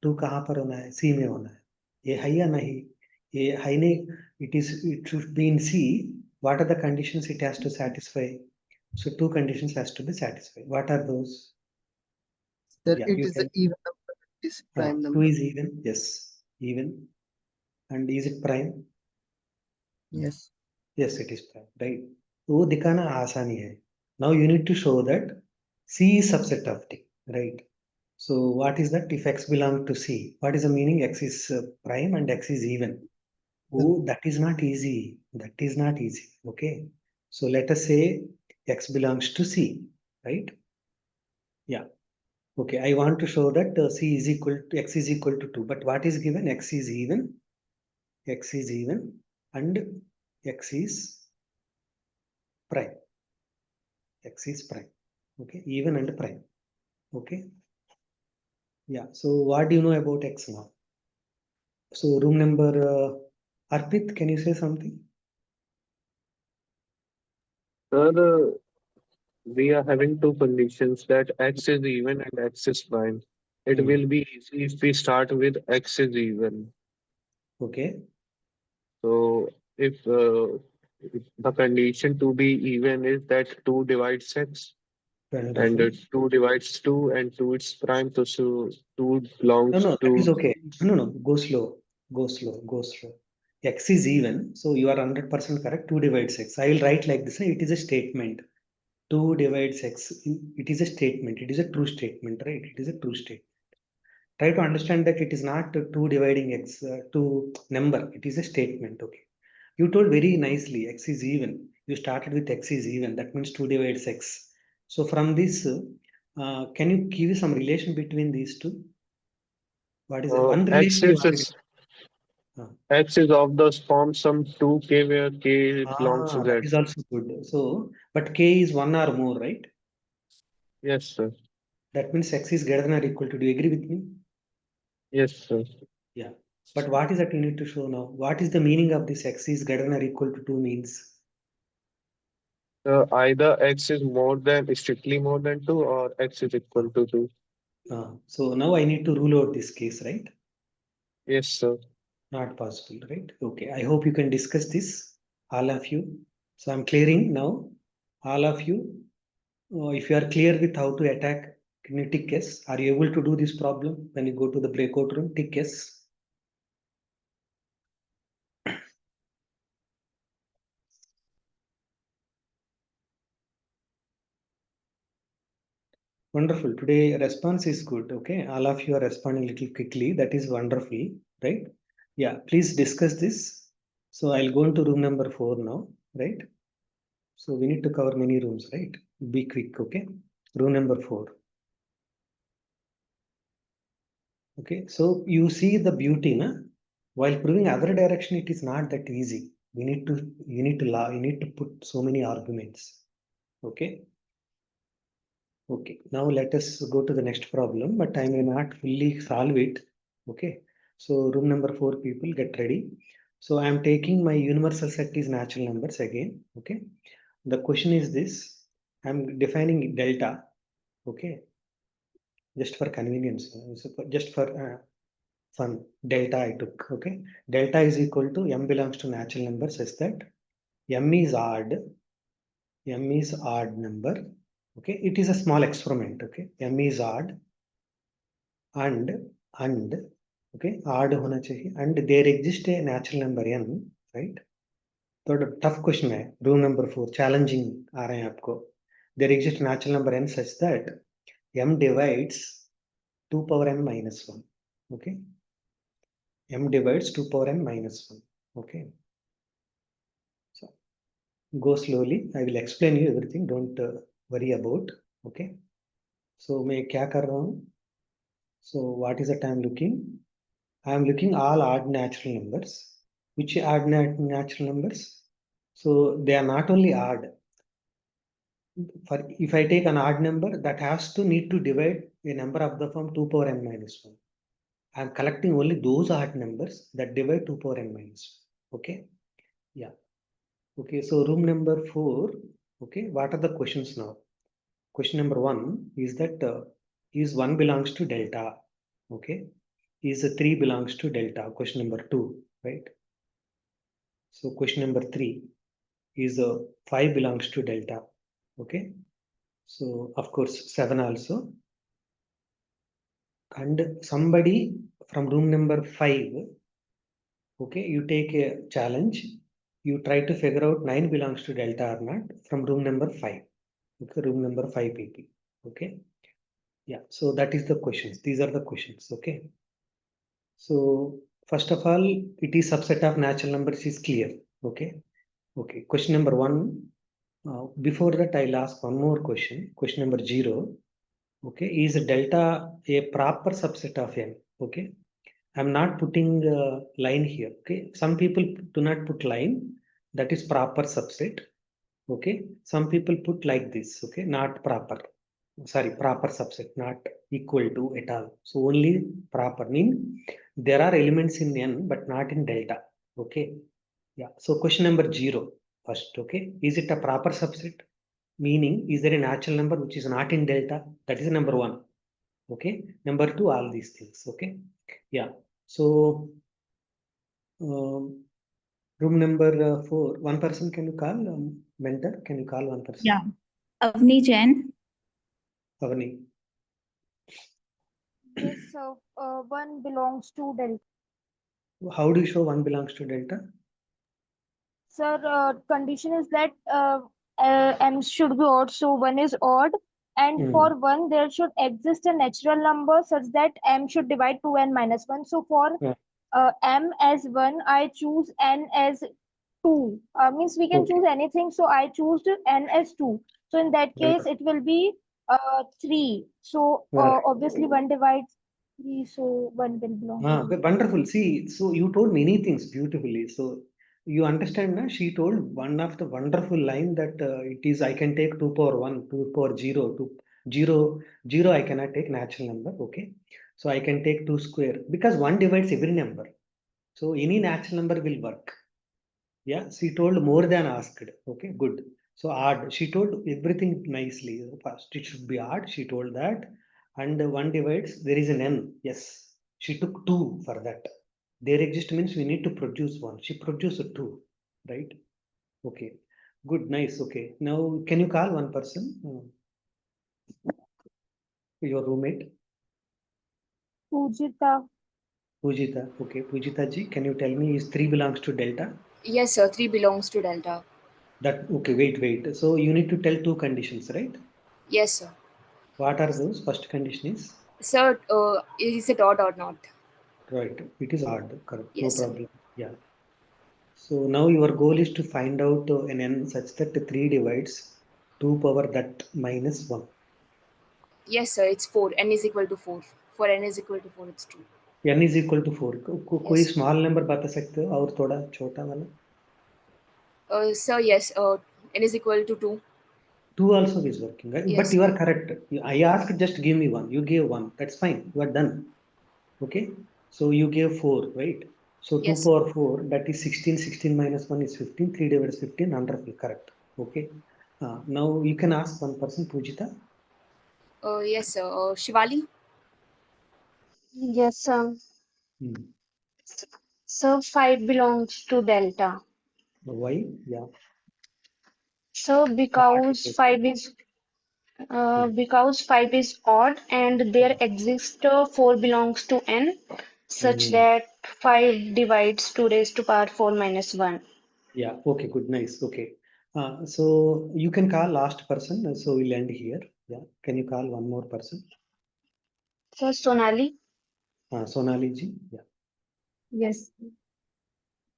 2 कहाँ पर होना है? C में होना है. ये है या नहीं? ये है नहीं. It should be in C. What are the conditions it has to satisfy? So 2 conditions has to be satisfied. What are those? Sir, Yeah, it you is tell. an even number. It is prime 2 number. is even, yes, even. And is it prime? Yes. Yes, it is prime, right? वो दिखाना आसानी है. Now you need to show that C is subset of D, right? So what is that? If X belong to C, what is the meaning? X is prime and X is even. Oh, that is not easy. That is not easy. Okay. So let us say X belongs to C, right? Yeah. Okay. I want to show that C is equal to X is equal to 2. But what is given? X is even. X is even and X is prime. X is prime. Okay, even and prime. Okay. Yeah. So what do you know about X now? So room number Arpit, can you say something? Sir, we are having two conditions that X is even and X is prime. It will be easy if we start with X is even. Okay. So if the condition to be even is that 2 divides X and Wonderful. 2 divides 2 and 2 is prime, so 2 belongs No, that to is okay. No, go slow. Go slow. Go slow. X is even. So you are 100% correct. 2 divides X. I will write like this. It is a statement. 2 divides X. It is a statement. It is a true statement, right? It is a true statement. Try to understand that it is not 2 dividing X, 2 number. It is a statement. Okay. You told very nicely X is even. You started with X is even. That means 2 divides X. So from this, can you give some relation between these two? What is it? One X relation you already. X is of the form some 2k where k belongs to That Z. is also good. So, but K is 1 or more, right? Yes, sir. That means X is greater than or equal to. Do you agree with me? Yes, sir. Yeah. But what is that you need to show now? What is the meaning of this X is greater than or equal to 2 means? Either X is strictly more than 2 or X is equal to 2. So now I need to rule out this case, right? Yes, sir. Not possible, right? Okay. I hope you can discuss this, all of you. So I'm clearing now. All of you, if you are clear with how to attack, can you tick yes? Are you able to do this problem when you go to the breakout room? Tick yes. Wonderful. Today response is good. Okay. All of you are responding a little quickly. That is wonderful, right? Yeah. Please discuss this. So I'll go into room number 4 now, right? So we need to cover many rooms, right? Be quick. Okay. Room number 4. Okay. So you see the beauty, na? While proving other direction, it is not that easy. You need to put so many arguments. Okay. Okay, now let us go to the next problem, but I may not fully solve it. Okay, so room number 4 people get ready. So I am taking my universal set is natural numbers again. Okay, the question is this: I am defining delta. Okay, just for convenience, just for fun. Delta I took. Okay, delta is equal to m belongs to natural numbers such that m is odd. M is odd number. Okay, it is a small experiment. Okay, m is odd and okay odd होना चाहिए and there exists a natural number n, right? थोड़ा tough question है. Rule number 4 challenging आ रहे हैं आपको. there exists natural number n such that m divides 2 power n minus 1. Okay, m divides 2 power n minus 1. Okay, so go slowly. I will explain you everything. Don't worry about. Okay. So मैं क्या कर रहा हूँ? So what is that I am looking? I am looking all odd natural numbers. Which odd natural numbers? So they are not only odd. For if I take an odd number, that has to need to divide a number of the form 2 power n minus 1. I am collecting only those odd numbers that divide 2 power n minus 1. Okay. Yeah. Okay. So room number 4. Okay. What are the questions now? Question number 1 is that is 1 belongs to delta. Okay. Is 3 belongs to delta. Question number 2. Right. So question number 3 is 5 belongs to delta. Okay. So of course 7 also. And somebody from room number 5. Okay. You take a challenge. You try to figure out 9 belongs to delta or not from room number 5. Okay. Room number 5 people. Okay. Yeah. So that is the questions. These are the questions. Okay. So first of all, it is subset of natural numbers is clear. Okay. Okay. Question number 1. Before that, I'll ask one more question. Question number 0. Okay. Is delta a proper subset of n? Okay. I'm not putting line here. Okay. Some people do not put line. That is proper subset. Okay. Some people put like this. Okay. Not proper. Sorry, proper subset, not equal to at all. So only proper mean there are elements in n but not in delta. Okay. Yeah. So question number 0 first. Okay. Is it a proper subset? Meaning, is there a natural number which is not in delta? That is number 1. Okay. Number 2, all these things. Okay. Yeah. So room number 4. One person can you call? Mentor, can you call one person? Yeah. Avni Jain. Avani. Yes, sir. 1 belongs to delta. How do you show 1 belongs to delta? Sir, condition is that m should be odd, so 1 is odd. And for 1, there should exist a natural number such that m should divide 2n minus 1. So for m as 1, I choose n as 2. Means we can choose anything. So I choose n as 2. So in that case, it will be 3. So obviously 1 divides 3. So 1 will belong to delta. Wonderful. See, so you told many things beautifully. So you understand now, she told one of the wonderful line that it is, I can take 2 power 1, 2 power 0, 0, I cannot take natural number. Okay. So I can take 2 square because 1 divides every number. So any natural number will work. Yeah. She told more than asked. Okay. Good. So odd. She told everything nicely. First, it should be odd. She told that. And 1 divides, there is an n. Yes. She took 2 for that. There exist means we need to produce 1. She produced 2, right? Okay. Good, nice. Okay. Now, can you call one person? Your roommate? Pujita. Pujita. Okay. Pujita ji, can you tell me is 3 belongs to delta? Yes, sir. 3 belongs to delta. That okay. Wait. So you need to tell 2 conditions, right? Yes, sir. What are those? First condition is? Sir, is it odd or not? Right. It is odd. Correct. Yes, no problem. Yeah. So now your goal is to find out an n such that 3 divides 2 power that minus 1. Yes, sir. It's 4. N is equal to 4. For n is equal to 4, it's 2. n is equal to 4. कोई small number बता सकते हो और थोड़ा छोटा वाला? Sir, yes. N is equal to 2. 2 also is working, right? Yes, but you are correct. I asked just give me 1. You gave 1. That's fine. You are done. Okay. So you gave 4, right? So 2 power 4, that is 16. 16 minus 1 is 15. 3 divided 15. Wonderful. Correct. Okay. Now you can ask one person, Pujita. Yes, sir. Shivali? Yes, sir. So 5 belongs to delta. Why? Yeah. So because 5 is odd and there exists 4 belongs to n such that 5 divides 2 raised to power 4 minus 1. Yeah. Okay. Good. Nice. Okay. So you can call last person. So we'll end here. Yeah. Can you call one more person? So Sonali. Sonali ji. Yeah. Yes.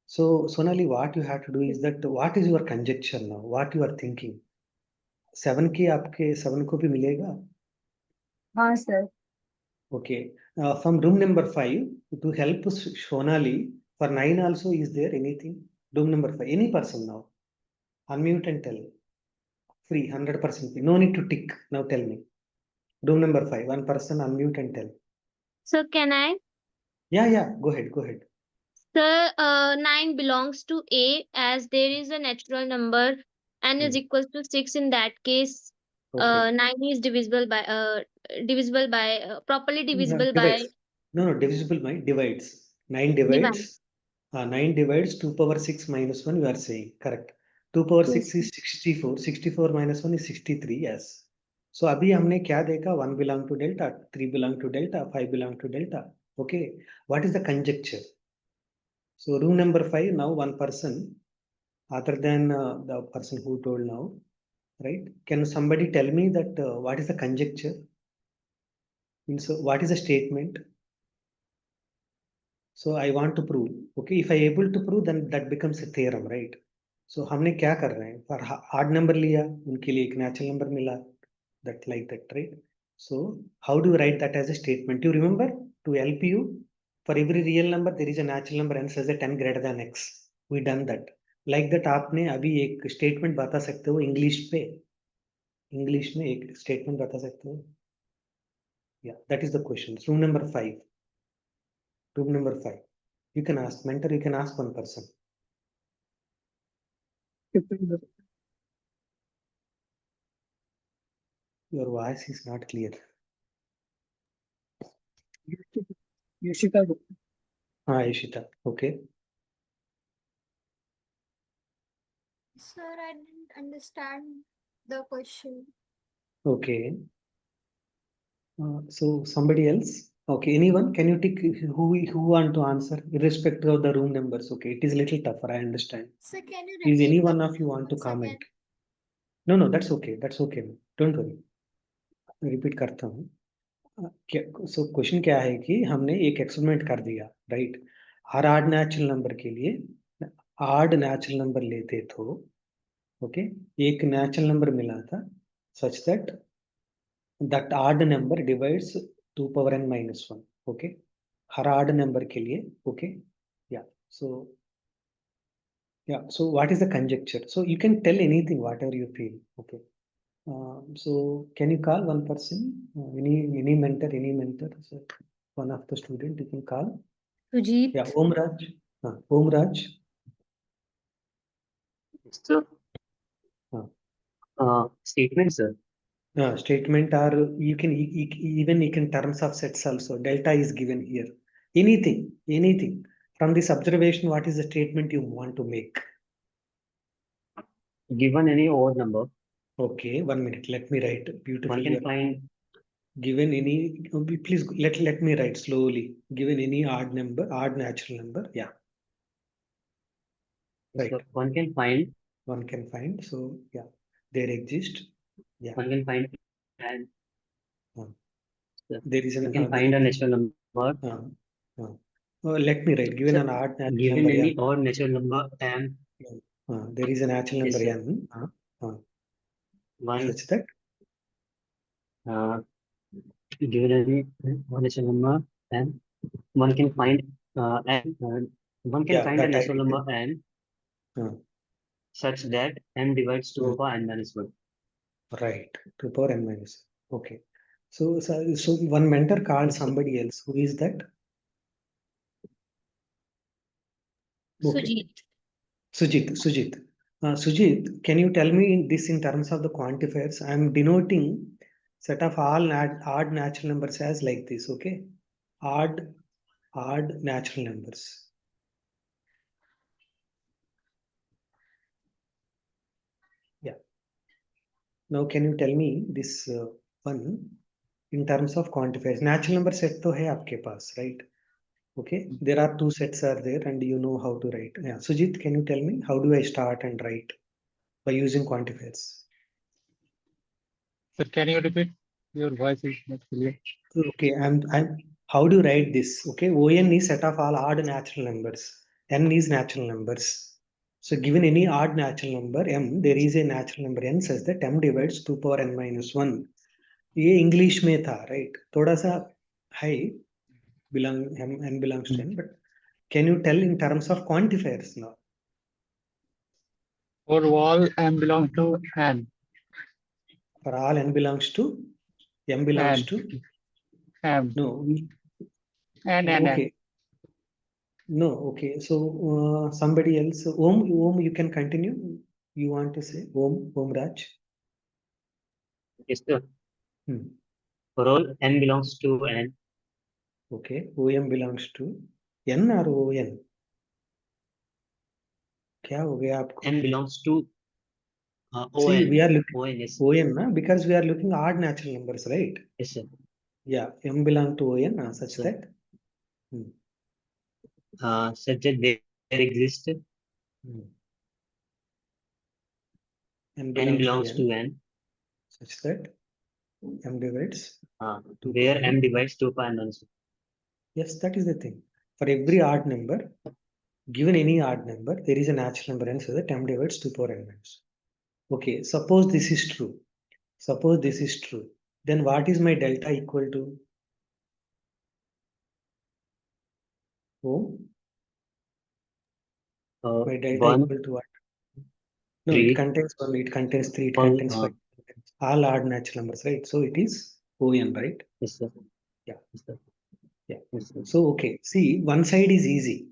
So Sonali, what you have to do is that what is your conjecture now? What you are thinking? 7 की आपके 7 को भी मिलेगा? हाँ sir. Okay. From room number 5 to help Shonali for 9 also, is there anything? Room number 5, any person now, unmute and tell. Free 100%, no need to tick. Now tell me, room number 5, one person unmute and tell. So can I? Yeah, go ahead. Sir, 9 belongs to A as there is a natural number n is equals to 6. In that case, Okay. 9 is divisible by properly divisible by Divides. No, divisible by divides. 9 divide. divides. 9 divides 2 power 6 minus 1, you are saying, correct. 2 power 6 is 64. 64 minus 1 is 63, yes. So अभी हमने क्या देखा? 1 belong to delta, 3 belong to delta, 5 belong to delta. Okay. What is the conjecture? So room number 5, now one person other than the person who told now, right? Can somebody tell me that what is the conjecture? Means what is the statement? So I want to prove. Okay, if I able to prove, then that becomes a theorem, right? So हमने क्या कर रहे हैं? For odd number लिया, उनके लिए एक natural number मिला, that like that, right? So how do you write that as a statement? You remember, to help you, for every real number there is a natural number and says a 10 greater than x. We done that. Like that आपने अभी एक statement बता सकते हो English पे? English में एक statement बता सकते हो? Yeah, that is the question. Room number 5. Room number 5. You can ask mentor. You can ask one person. Your voice is not clear. Yoshika. Ishita. Okay. Sir, I didn't understand the question. Okay. So somebody else. Okay. Anyone? Can you take who want to answer, irrespective of the room numbers? Okay. It is a little tougher. I understand. Sir, can you Is repeat any the one of you want to once comment? again? No, that's okay. That's okay. Don't worry. Repeat करता हूँ. So question क्या है कि हमने एक experiment कर दिया, right? हर आड natural number के लिए आड नेचुरल नंबर लेते तो, ओके, एक नेचुरल नंबर मिला था such that odd number divides 2 power n minus 1, okay, her odd number के लिए, okay, yeah. So what is the conjecture? So you can tell anything, whatever you feel, okay. So can you call one person, any mentor, so one of the student you can call? Sujit. Yeah, Om Raj. Sir. Statement, sir. Statement, or you can even in terms of sets also. Delta is given here. Anything from this observation. What is the statement you want to make? Given any odd number. Okay, 1 minute. Let me write beautifully. One can find. Given any, please let me write slowly. Given any odd natural number, yeah. Right. So one can find. One can find. So yeah, there exist. Yeah. One can find and. There is one can find a natural number. Let me write. Given an odd natural given number, any odd natural number m. There is a natural number yes, n. One. Such that. Given any natural number n, one can find n. One can find a natural number n. Such that n divides 2 power n minus 1. Right, 2 power n minus 1. Okay. So one mentor called somebody else. Who is that? Okay. Sujit. Sujit, can you tell me this in terms of the quantifiers? I am denoting set of all odd natural numbers as like this. Okay. Odd natural numbers. Yeah. Now can you tell me this one in terms of quantifiers? Natural number set to hai aapke paas, right? Okay, there are 2 sets are there and you know how to write. Yeah, Sujit, can you tell me how do I start and write by using quantifiers? Sir, can you repeat? Your voice is not clear. Okay, how do you write this? Okay, ON is set of all odd natural numbers. N is natural numbers. So given any odd natural number m, there is a natural number n such that m divides 2 power n minus 1. ये English में था, right? थोड़ा सा high n belongs to n, but can you tell in terms of quantifiers now? For all m belongs to n. For all n belongs to m belongs N. to M. no. Okay. No, okay. So somebody else, Om, you can continue. You want to say Om Raj? Yes, sir. For all n belongs to n. Okay, OM belongs to n or ON? क्या हो गया आपको? n belongs to See, ON. we are looking ON, yes. ON, na? Because we are looking odd natural numbers, right? Yes, sir. Yeah, m belong to ON, such Sir. that. Such that there exists n n belongs belongs to n. Such that m divides. Where m divides 2 power n minus 1. Yes, that is the thing. For every odd number, given any odd number, there is a natural number n so that m divides 2 power n minus 1. Okay, suppose this is true. Suppose this is true. Then what is my delta equal to? Oh, my delta one, equal to what? No, three. it contains 1, it contains 3, it All, contains 5. All odd natural numbers, right? So it is ON, right? Yes, sir. Yeah. Yes, sir. Yeah. Yes, sir. So, okay. See, one side is easy.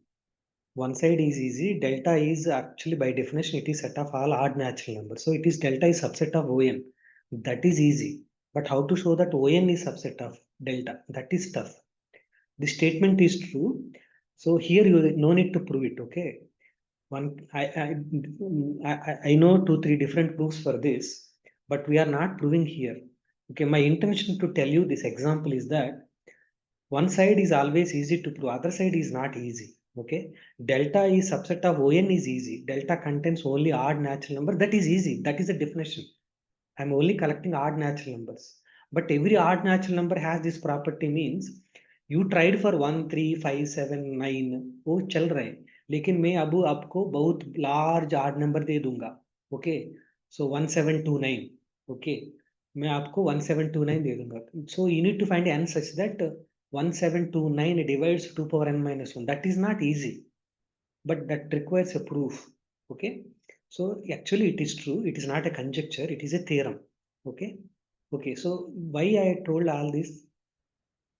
One side is easy. Delta is actually by definition, it is set of all odd natural numbers. So it is delta is subset of ON. That is easy. But how to show that ON is subset of delta? That is tough. The statement is true. So here you no need to prove it. Okay. I know 2-3 different proofs for this, but we are not proving here. Okay. My intention to tell you this example is that one side is always easy to prove, other side is not easy. Okay, delta is subset of ON is easy. Delta contains only odd natural number. That is easy. That is the definition. I'm only collecting odd natural numbers. But every odd natural number has this property, means you tried for 1, 3, 5, 7, 9. वो चल रहा है, लेकिन मैं अब आपको बहुत large odd number दे दूंगा. Okay, so 1729. Okay, मैं आपको 1729 दे दूंगा. So you need to find n such that 1729 divides 2 power n minus 1. That is not easy, but that requires a proof. Okay, so actually it is true. It is not a conjecture. It is a theorem. Okay, okay. So why I told all this?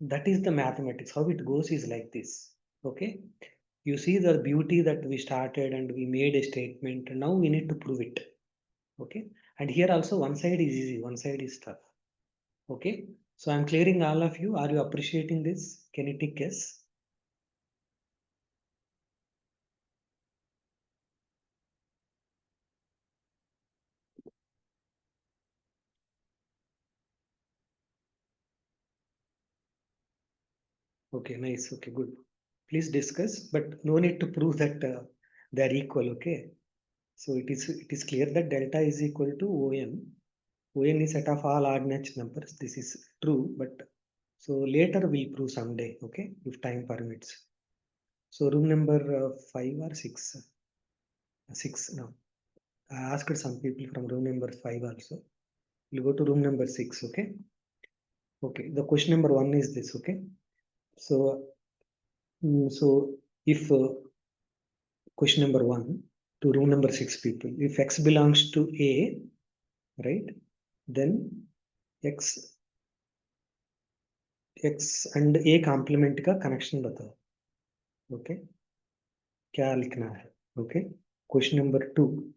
That is the mathematics. How it goes is like this. Okay, you see the beauty that we started and we made a statement. Now we need to prove it. Okay, and here also one side is easy, one side is tough. Okay, so I'm clearing all of you. Are you appreciating this? Can you tick yes? Okay, nice. Okay, good. Please discuss, but no need to prove that they are equal. Okay, so it is clear that delta is equal to ON. ON is set of all odd natural numbers. This is true, but so later we'll prove someday. Okay, if time permits. So room number 5 or 6? 6 now. I asked some people from room number 5 also. We'll go to room number 6. Okay. Okay. The question number 1 is this. Okay. So, so if question number 1 to room number 6 people, if x belongs to A, right, then x and A complement का connection बताओ. Okay. क्या लिखना है? Okay. Question number 2.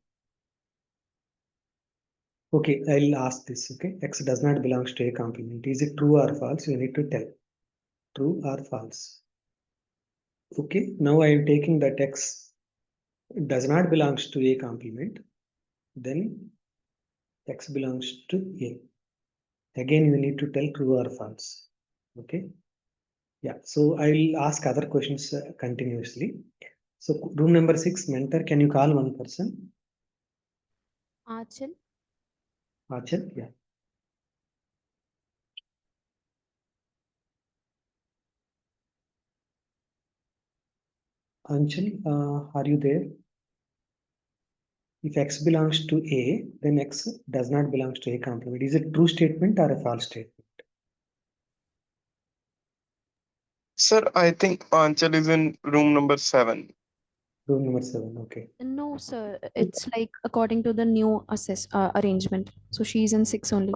Okay, I'll ask this. Okay, x does not belongs to A complement. Is it true or false? You need to tell. True or false. Okay, now I am taking that x does not belongs to A complement. Then x belongs to A. Again, you need to tell true or false. Okay. Yeah. So I will ask other questions continuously. So room number 6, mentor, can you call one person? Achal. Achal, yeah. Anchal, are you there? if X belongs to A, then X does not belong to A complement. Is it true statement or a false statement? Sir, I think Anchal is in room number 7. Room number 7, okay. No, sir. It's like according to the new arrangement. So she's in 6 only.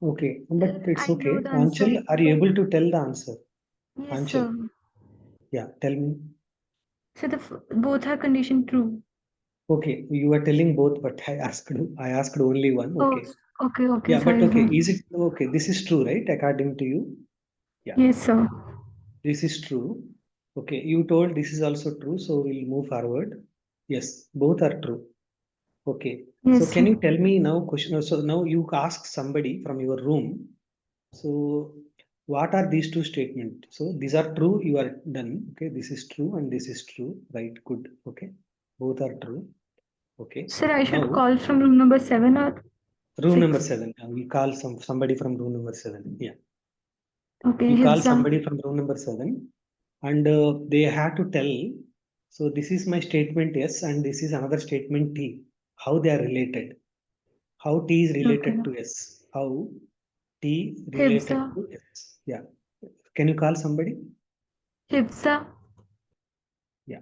Okay, but it's I okay. know the answer. Anchal, are you able to tell the answer? Yes, Anchal, sir. yeah, tell me. So both are condition true. Okay, you are telling both, but I asked only one. Okay. Okay, Yeah, but sorry, okay, sir. is it okay? This is true, right? According to you? Yeah, Yes, sir. this is true. Okay, you told this is also true, so we'll move forward. Yes, both are true. Okay, so Yes, can sir. you tell me now question? So now you ask somebody from your room. So what are these two statements? So these are true, you are done. Okay, this is true and this is true. Right, good. Okay, both are true. Okay, Sir, I should now call from room number 7 or room number 6? 7. We call somebody from room number 7. Yeah, Okay, we call Hifza. somebody from room number 7, and they have to tell. So this is my statement S, and this is another statement T. How they are related? How T is related Okay. to S? How T related Hifza. to S? Yeah. Can you call somebody? Hifza. Yeah.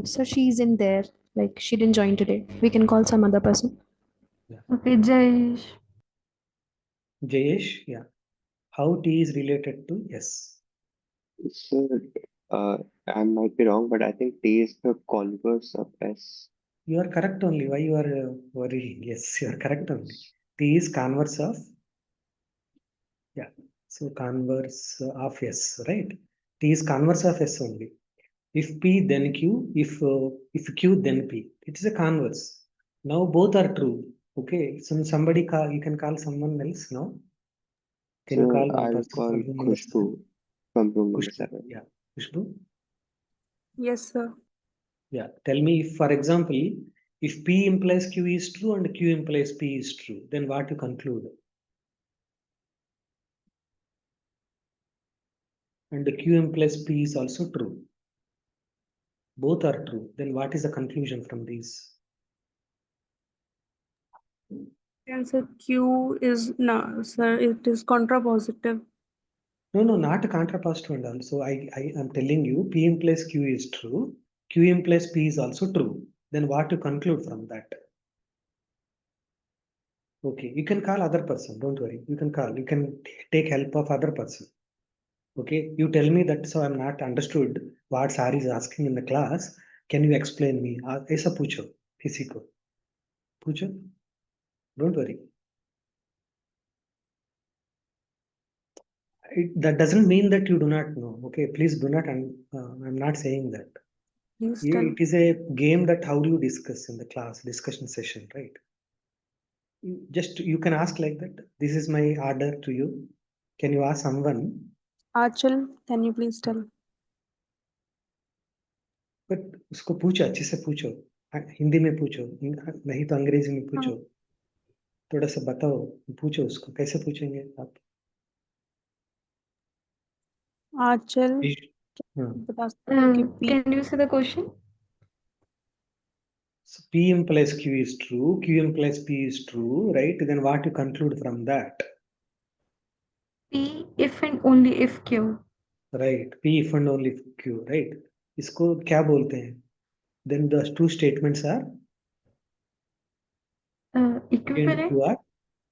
So she's in there. Like she didn't join today. We can call some other person. Okay, Jayesh. Jayesh, yeah. How T is related to S? Sir, I might be wrong, but I think T is the converse of S. You are correct only. Why you are worrying? Yes, you are correct only. T is converse of, yeah. So converse of S, right? T is converse of S only. If P then Q, if Q then P, it is a converse. Now both are true. Okay, so somebody call, you can call someone else now. Can you So call one I'll person call from room number 7? Khushbu from room number Khushbu, 7. yeah. Khushbu? Yes, sir. Yeah, tell me if, for example, if P implies Q is true and Q implies P is true, then what you conclude? And the Q implies P is also true. Both are true. Then what is the conclusion from these? Answer Q is no, sir. It is contrapositive. No, not contrapositive and all. So I am telling you, P implies Q is true. Q implies P is also true. Then what to conclude from that? Okay, you can call other person. Don't worry. You can call. You can take help of other person. Okay, you tell me that. So I'm not understood what Sari is asking in the class. Can you explain me? Aisa pucho, किसी को पूछो. Don't worry. That doesn't mean that you do not know. Okay, please do not. I'm not saying that. Please Yeah, tell. it is a game that how do you discuss in the class discussion session, right? Just you can ask like that. This is my order to you. Can you ask someone? Achal, can you please tell? But उसको पूछो अच्छे से पूछो. हिंदी में पूछो. नहीं तो अंग्रेजी में पूछो. थोड़ा सा बताओ. पूछो उसको. कैसे पूछेंगे आप? Achal, बता सकते हो कि P Can you say the question? So P implies Q is true. Q implies P is true, right? Then what you conclude from that? P if and only if Q. Right. P if and only if Q, right? इसको क्या बोलते हैं? Then the two statements are Equivalent. Q are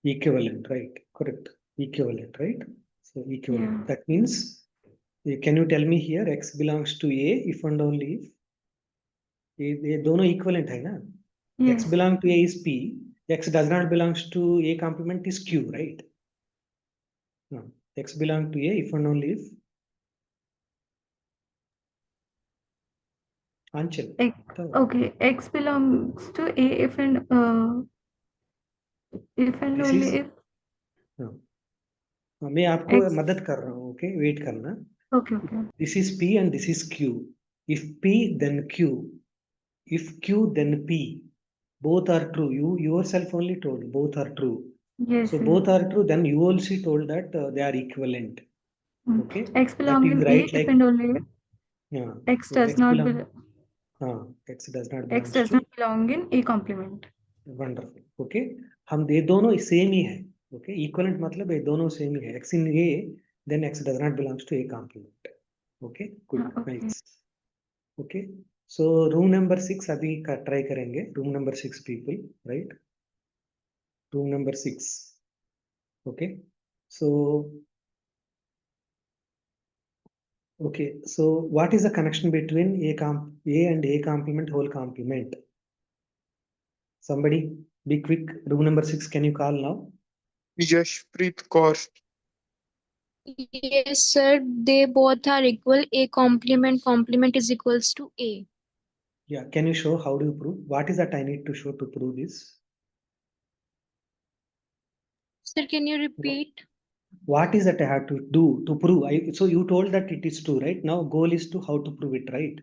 equivalent, right? Correct. Equivalent, right? So equivalent. Yeah. That means, can you tell me here X belongs to A if and only if? ये दोनों equivalent है ना? Yes. X belong to A is P. X does not belongs to A complement is Q, right? No. X belong to A if and only if Anchal. Okay, X belongs to A if and This only is if. मैं आपको X. मदद कर रहा हूँ. Okay, wait करना. Okay. This is P and this is Q. If P then Q. If Q then P. Both are true. You yourself only told both are true. Yes. So both are true. Then you also told that they are equivalent. Okay. X belongs That in is A right. if Like and only if. Yeah. X So does X not belong. belong. X does not X belongs does to. not belong in A complement. Wonderful. Okay, हम ये दोनों same ही है. Okay, equivalent मतलब ये दोनों same ही है. X in A, then X does not belongs to A complement. Okay, good, Okay. nice. Okay, so room number 6 अभी का ट्राई करेंगे. Room number 6 people, right? Room number 6. Okay, so okay, so what is the connection between A and A complement whole complement? Somebody be quick. Room number 6, can you call now? Yashpreet Kaur. Yes, sir. They both are equal. A complement is equals to A. Yeah, can you show how do you prove? What is that I need to show to prove this? Sir, can you repeat? What is that I have to do to prove? So you told that it is true, right? Now goal is to how to prove it, right?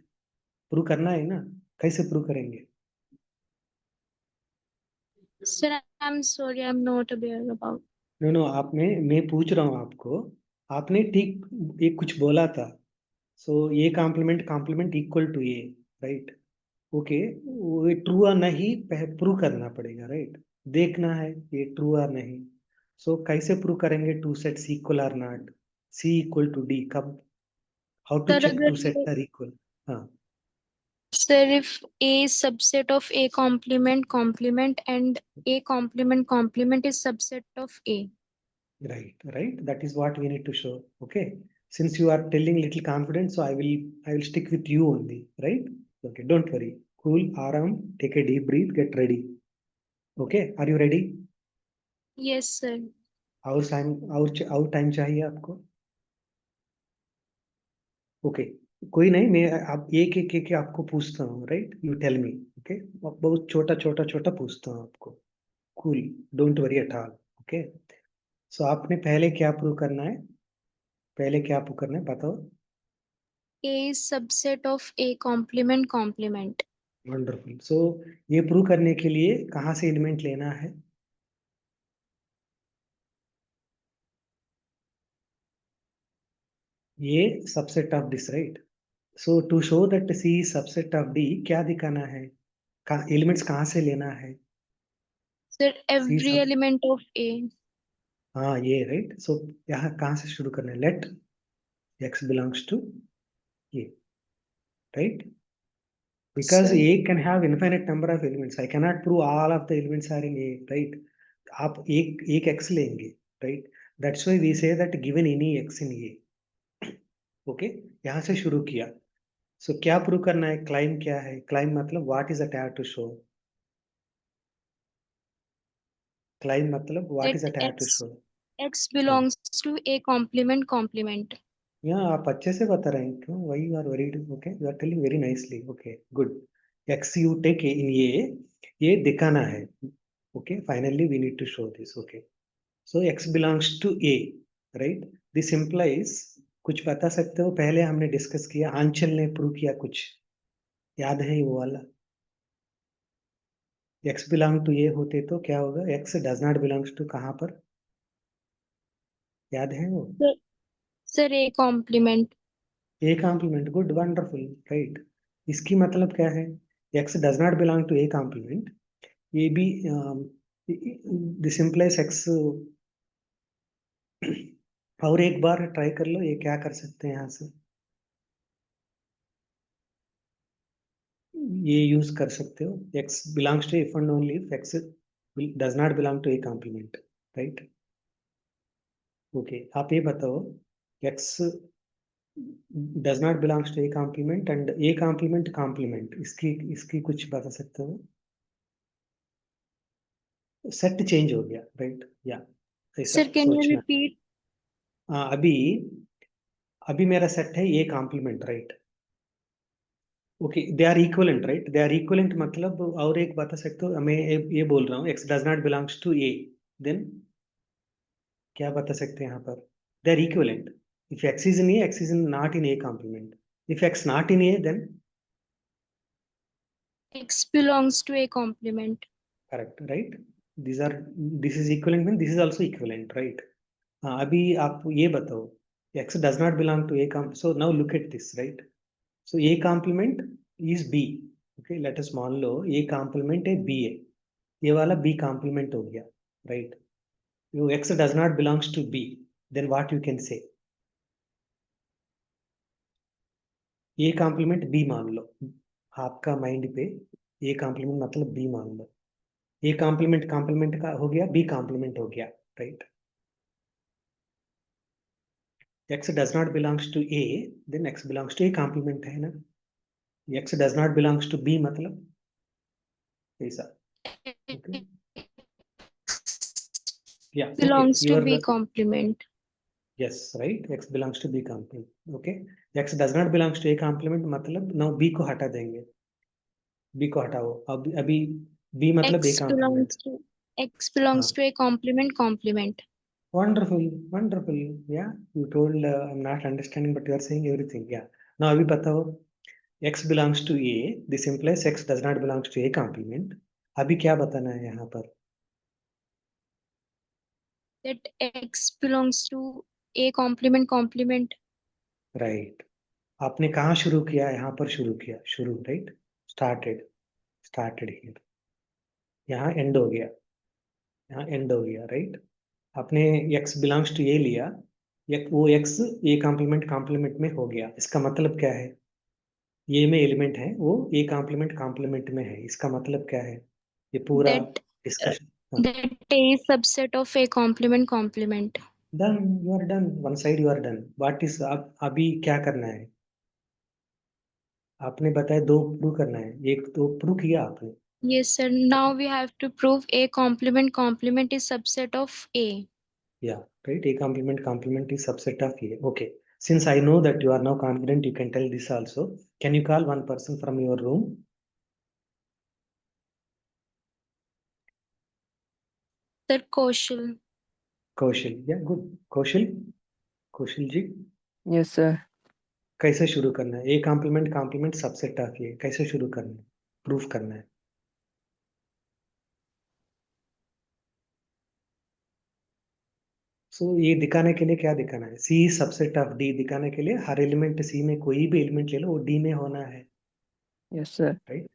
Prove करना है ना? कैसे prove करेंगे? Sir, I'm sorry, I'm not aware about. No, मैं पूछ रहा हूँ आपको. आपने ठीक एक कुछ बोला था. So A complement equal to A, right? Okay, वो ट्रू और नहीं प्रूव करना पड़ेगा, राइट? देखना है ये ट्रू और नहीं. सो कैसे प्रूव करेंगे two sets equal or not? C equal to D कब? How to Sir, check to अगर सेट्स आर इक्वल? हाँ, sir, if A is subset of A complement and A complement is subset of A. right, that is what we need to show. Okay, since you are telling little confident, so I will stick with you only, right? Okay, don't worry, cool, आराम, take a deep breath, get ready. Okay, are you ready? Yes, sir. और time चाहिए आपको? Okay, कोई नहीं, मैं आप एक एक एक आपको पूछता हूँ, right? You tell me. Okay, बहुत छोटा छोटा छोटा पूछता हूँ आपको. Cool, don't worry at all. Okay, so आपने पहले क्या प्रूव करना है? पहले क्या प्रूव करना है बताओ. A is subset of A complement. Wonderful. So ये प्रूव करने के लिए कहाँ से एलिमेंट लेना है? ये subset of this, right? So to show that C subset of D, क्या दिखाना है? एलिमेंट्स कहाँ से लेना है? Sir, every element of A. हाँ, ये राइट. सो यहाँ कहाँ से शुरू करना है? Let x belongs to A, right? Because Sir. A can have infinite number of elements. I cannot prove all of the elements are in A, right? आप एक x लेंगे, right? That's why we say that given any x in A. Okay, यहाँ से शुरू किया. So क्या prove करना है? क्लाइम क्या है? क्लाइम मतलब what is that I have to show? Climb मतलब what is that I have to show? X belongs to A complement. Yeah, आप अच्छे से बता रहे हैं. क्यों? Why you are worried? Okay, you are telling very nicely. Okay, good. X you take in A, ये दिखाना है. Okay, finally we need to show this. Okay, so X belongs to A, right? This implies, कुछ बता सकते हो? पहले हमने discuss किया, आंचल ने प्रूव किया कुछ, याद है वो वाला? X belong to A होते तो क्या होगा? X does not belongs to कहाँ पर? याद है वो? Sir, A complement. A complement, good, wonderful, right? इसकी मतलब क्या है? X does not belong to A complement. ये भी this implies X. और एक बार ट्राई कर लो, ये क्या कर सकते हैं यहाँ से? ये यूज कर सकते हो. X belongs to if and only if X does not belong to A complement, right? Okay, आप ये बताओ, X does not belongs to A complement and A complement इसकी कुछ बता सकते हो? सेट चेंज हो गया, राइट? या ऐसा Sir, can you सोचना. repeat? अभी मेरा सेट है A complement, राइट? Okay, they are equivalent, right? They are equivalent मतलब, और एक बता सकते हो? मैं ये बोल रहा हूँ X does not belongs to A, then क्या बता सकते हैं यहाँ पर? They are equivalent. If X is in A, X is not in A complement. If X not in A, then X belongs to A complement. correct, right? This is equivalent means this is also equivalent, right? अभी आप ये बताओ, X does not belong to A complement. So now look at this, right? So A complement is B. Okay, let us मान लो A complement है B है, ये वाला B complement हो गया, right? X does not belongs to B, then what you can say? A complement B मान लो, आपका mind पे A complement मतलब B मान लो, A complement का हो गया, B complement हो गया, right? X does not belongs to A, then X belongs to A complement है ना? X does not belongs to B मतलब ऐसा, okay? Yeah, okay. Belongs to Your B complement. yes, right. X belongs to B complement. Okay. X does not belongs to A complement मतलब now B को हटा देंगे. B को हटाओ. अभी B मतलब A complement. X belongs to a complement. Wonderful, wonderful. Yeah, you told I'm not understanding, but you are saying everything. Yeah. Now अभी बताओ. X belongs to A. This implies X does not belongs to A complement. अभी क्या बताना है यहाँ पर? That X belongs to A complement. Right. आपने कहाँ शुरू किया? यहाँ पर शुरू किया. शुरू, right? Started here. यहाँ end हो गया. यहाँ end हो गया, right? आपने x belongs to A लिया, वो x A complement में हो गया. इसका मतलब क्या है? ये में एलिमेंट है, वो A complement में है. इसका मतलब क्या है? ये पूरा discussion. That A is subset of A complement. Done. You are done. One side you are done. What is अभी क्या करना है? आपने बताया दो प्रूव करना है. एक तो प्रूव किया आपने. Yes, sir. Now we have to prove A complement is subset of A. Yeah, right. A complement is subset of A. Okay. Since I know that you are now confident, you can tell this also. Can you call one person from your room? Sir, Kaushal. Kaushal. Yeah, good. Kaushal ji. Yes, sir. कैसे शुरू करना है? A complement subset of A. कैसे शुरू करना है? Proof करना है. So ये दिखाने के लिए क्या दिखाना है? C सबसेट ऑफ D दिखाने के लिए हर एलिमेंट C में कोई भी एलिमेंट ले लो, वो D में होना है. Yes, sir. Right?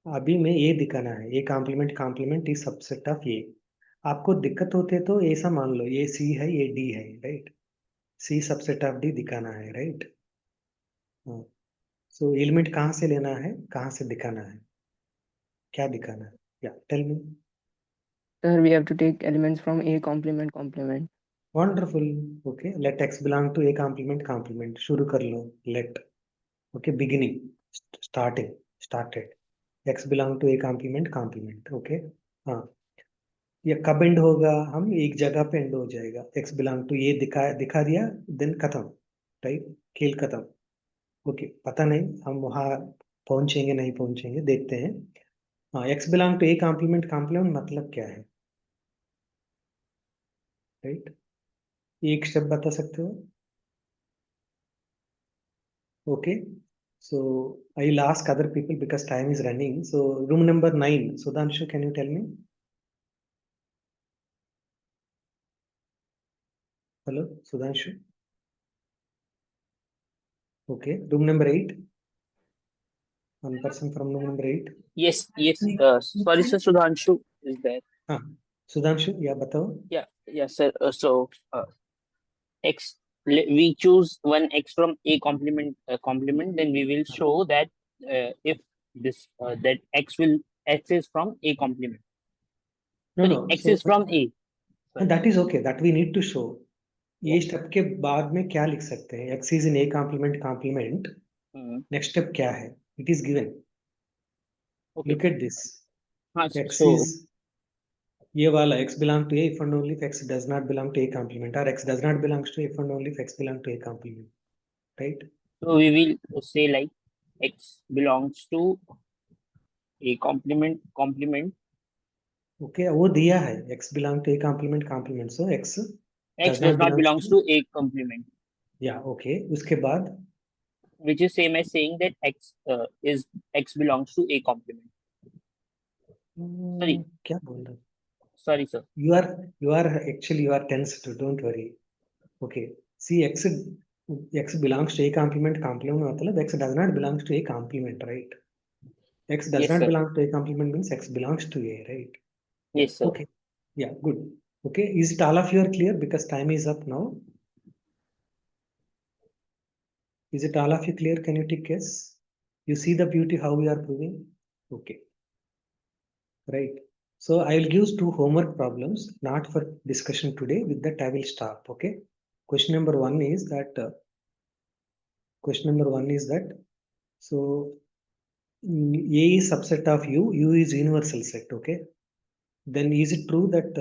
अभी में ये दिखाना है. A complement is subset of A. आपको दिक्कत होते तो ऐसा मान लो, ये C है, ये D है, right? C subset of D दिखाना है, राइट? सो एलिमेंट कहाँ से लेना है, कहाँ से दिखाना है, क्या दिखाना है? Yeah tell me. Sir, we have to take elements from A complement. Wonderful. Okay, let x belong to A complement. शुरू कर लो. Let. Okay, beginning, started. x belong to A complement. Okay. हाँ, ये कब एंड होगा? हम एक जगह पे एंड हो जाएगा. x बिलोंग टू A दिखा दिया, देन खत्म, राइट? खेल खत्म. ओके, पता नहीं हम वहाँ पहुंचेंगे नहीं पहुंचेंगे, देखते हैं. हाँ, x belong to A complement मतलब क्या है, राइट? एक स्टेप बता सकते हो? Okay, so I'll ask other people because time is running. So room number 9, Sudhanshu, can you tell me? Hello, Sudhanshu. Okay, room number 8. One person from room number 8. Yes. Sorry, sir. Sudhanshu is there. हाँ, Sudhanshu, या बताओ. Yeah, sir. X. We choose one X from A complement. Then we will show that if this that X is from A complement. No. X So is from A. that is okay. That we need to show. ये step के बाद में क्या लिख सकते हैं? X is in A complement. Next step क्या है? It is given. Okay. Look at this. X So is ये वाला x belong to A if and only if x does not belong to A complement, or x does not belong to A if and only if x belong to A complement, right? So we will say like X belongs to A complement. Okay, वो दिया है x belong to A complement, so x X does not belongs to A complement. Yeah, okay. उसके बाद which is same as saying that X belongs to A complement. Sorry. क्या बोल रहे? Sorry, sir. You are tensed. Don't worry. Okay. See, X belongs to A complement मतलब X does not belong to A complement, right? X does Yes, not sir. belong to A complement means X belongs to A, right? Yes, sir. Okay. Yeah, good. Okay, is it all of you are clear? Because time is up now. Is it all of you clear? Can you take yes? You see the beauty how we are proving? Okay. Right. So I will give 2 homework problems, not for discussion today. With that, I will stop. Okay. Question number 1 is that. So A is subset of U is universal set. Okay. Then is it true that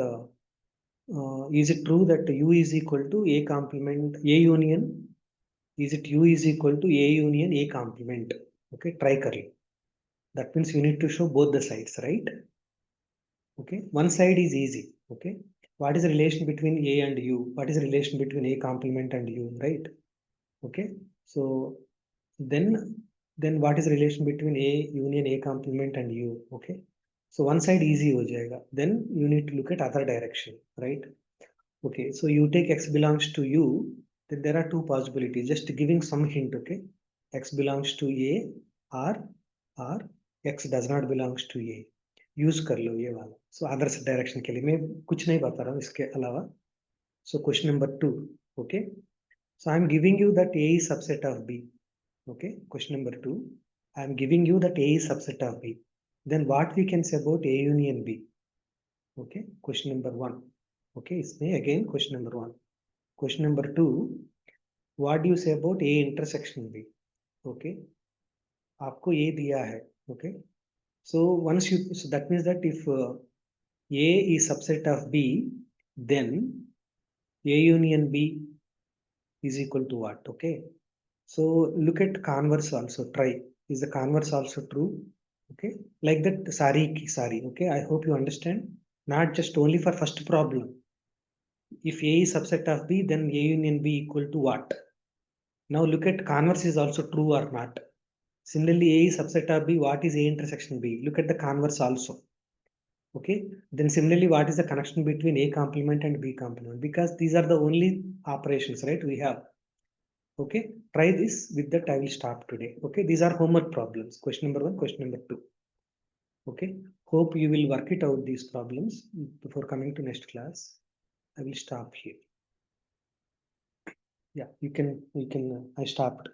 U is equal to A complement A union? Is it U is equal to A union A complement? Okay. Try curly. That means you need to show both the sides, right? Okay, one side is easy. Okay, what is the relation between A and U? What is the relation between A complement and U, right? Okay, so then what is the relation between A union A complement and U? Okay, so one side easy ho jayega. Then you need to look at other direction, right? Okay, so you take X belongs to U, then there are 2 possibilities, just giving some hint. Okay, X belongs to A or X does not belongs to A. Use कर लो ये वाला. So other direction के लिए मैं कुछ नहीं बता रहा हूँ इसके अलावा. So question number 2. Okay, so I am giving you that A is subset of B. Okay, question number 2, I am giving you that A is subset of B. Then what we can say about A union B? Okay, question number 1. Okay, इसमें again question number 1. Question number 2, what do you say about A intersection B? Okay, आपको A दिया है. Okay, so once you, so that means that if A is subset of B, then A union B is equal to what? Okay, so look at converse also. Try, is the converse also true? Okay, like that. Sorry. Okay, I hope you understand. Not just only for first problem. If A is subset of B, then A union B equal to what? Now look at converse is also true or not. Similarly, A is subset of B. What is A intersection B? Look at the converse also. Okay, then similarly, what is the connection between A complement and B complement? Because these are the only operations, right, we have. Okay, try this. With that, I will stop today. Okay, these are homework problems. Question number 1, question number 2. Okay, hope you will work it out, these problems, before coming to next class. I will stop here. Yeah, you can I stopped.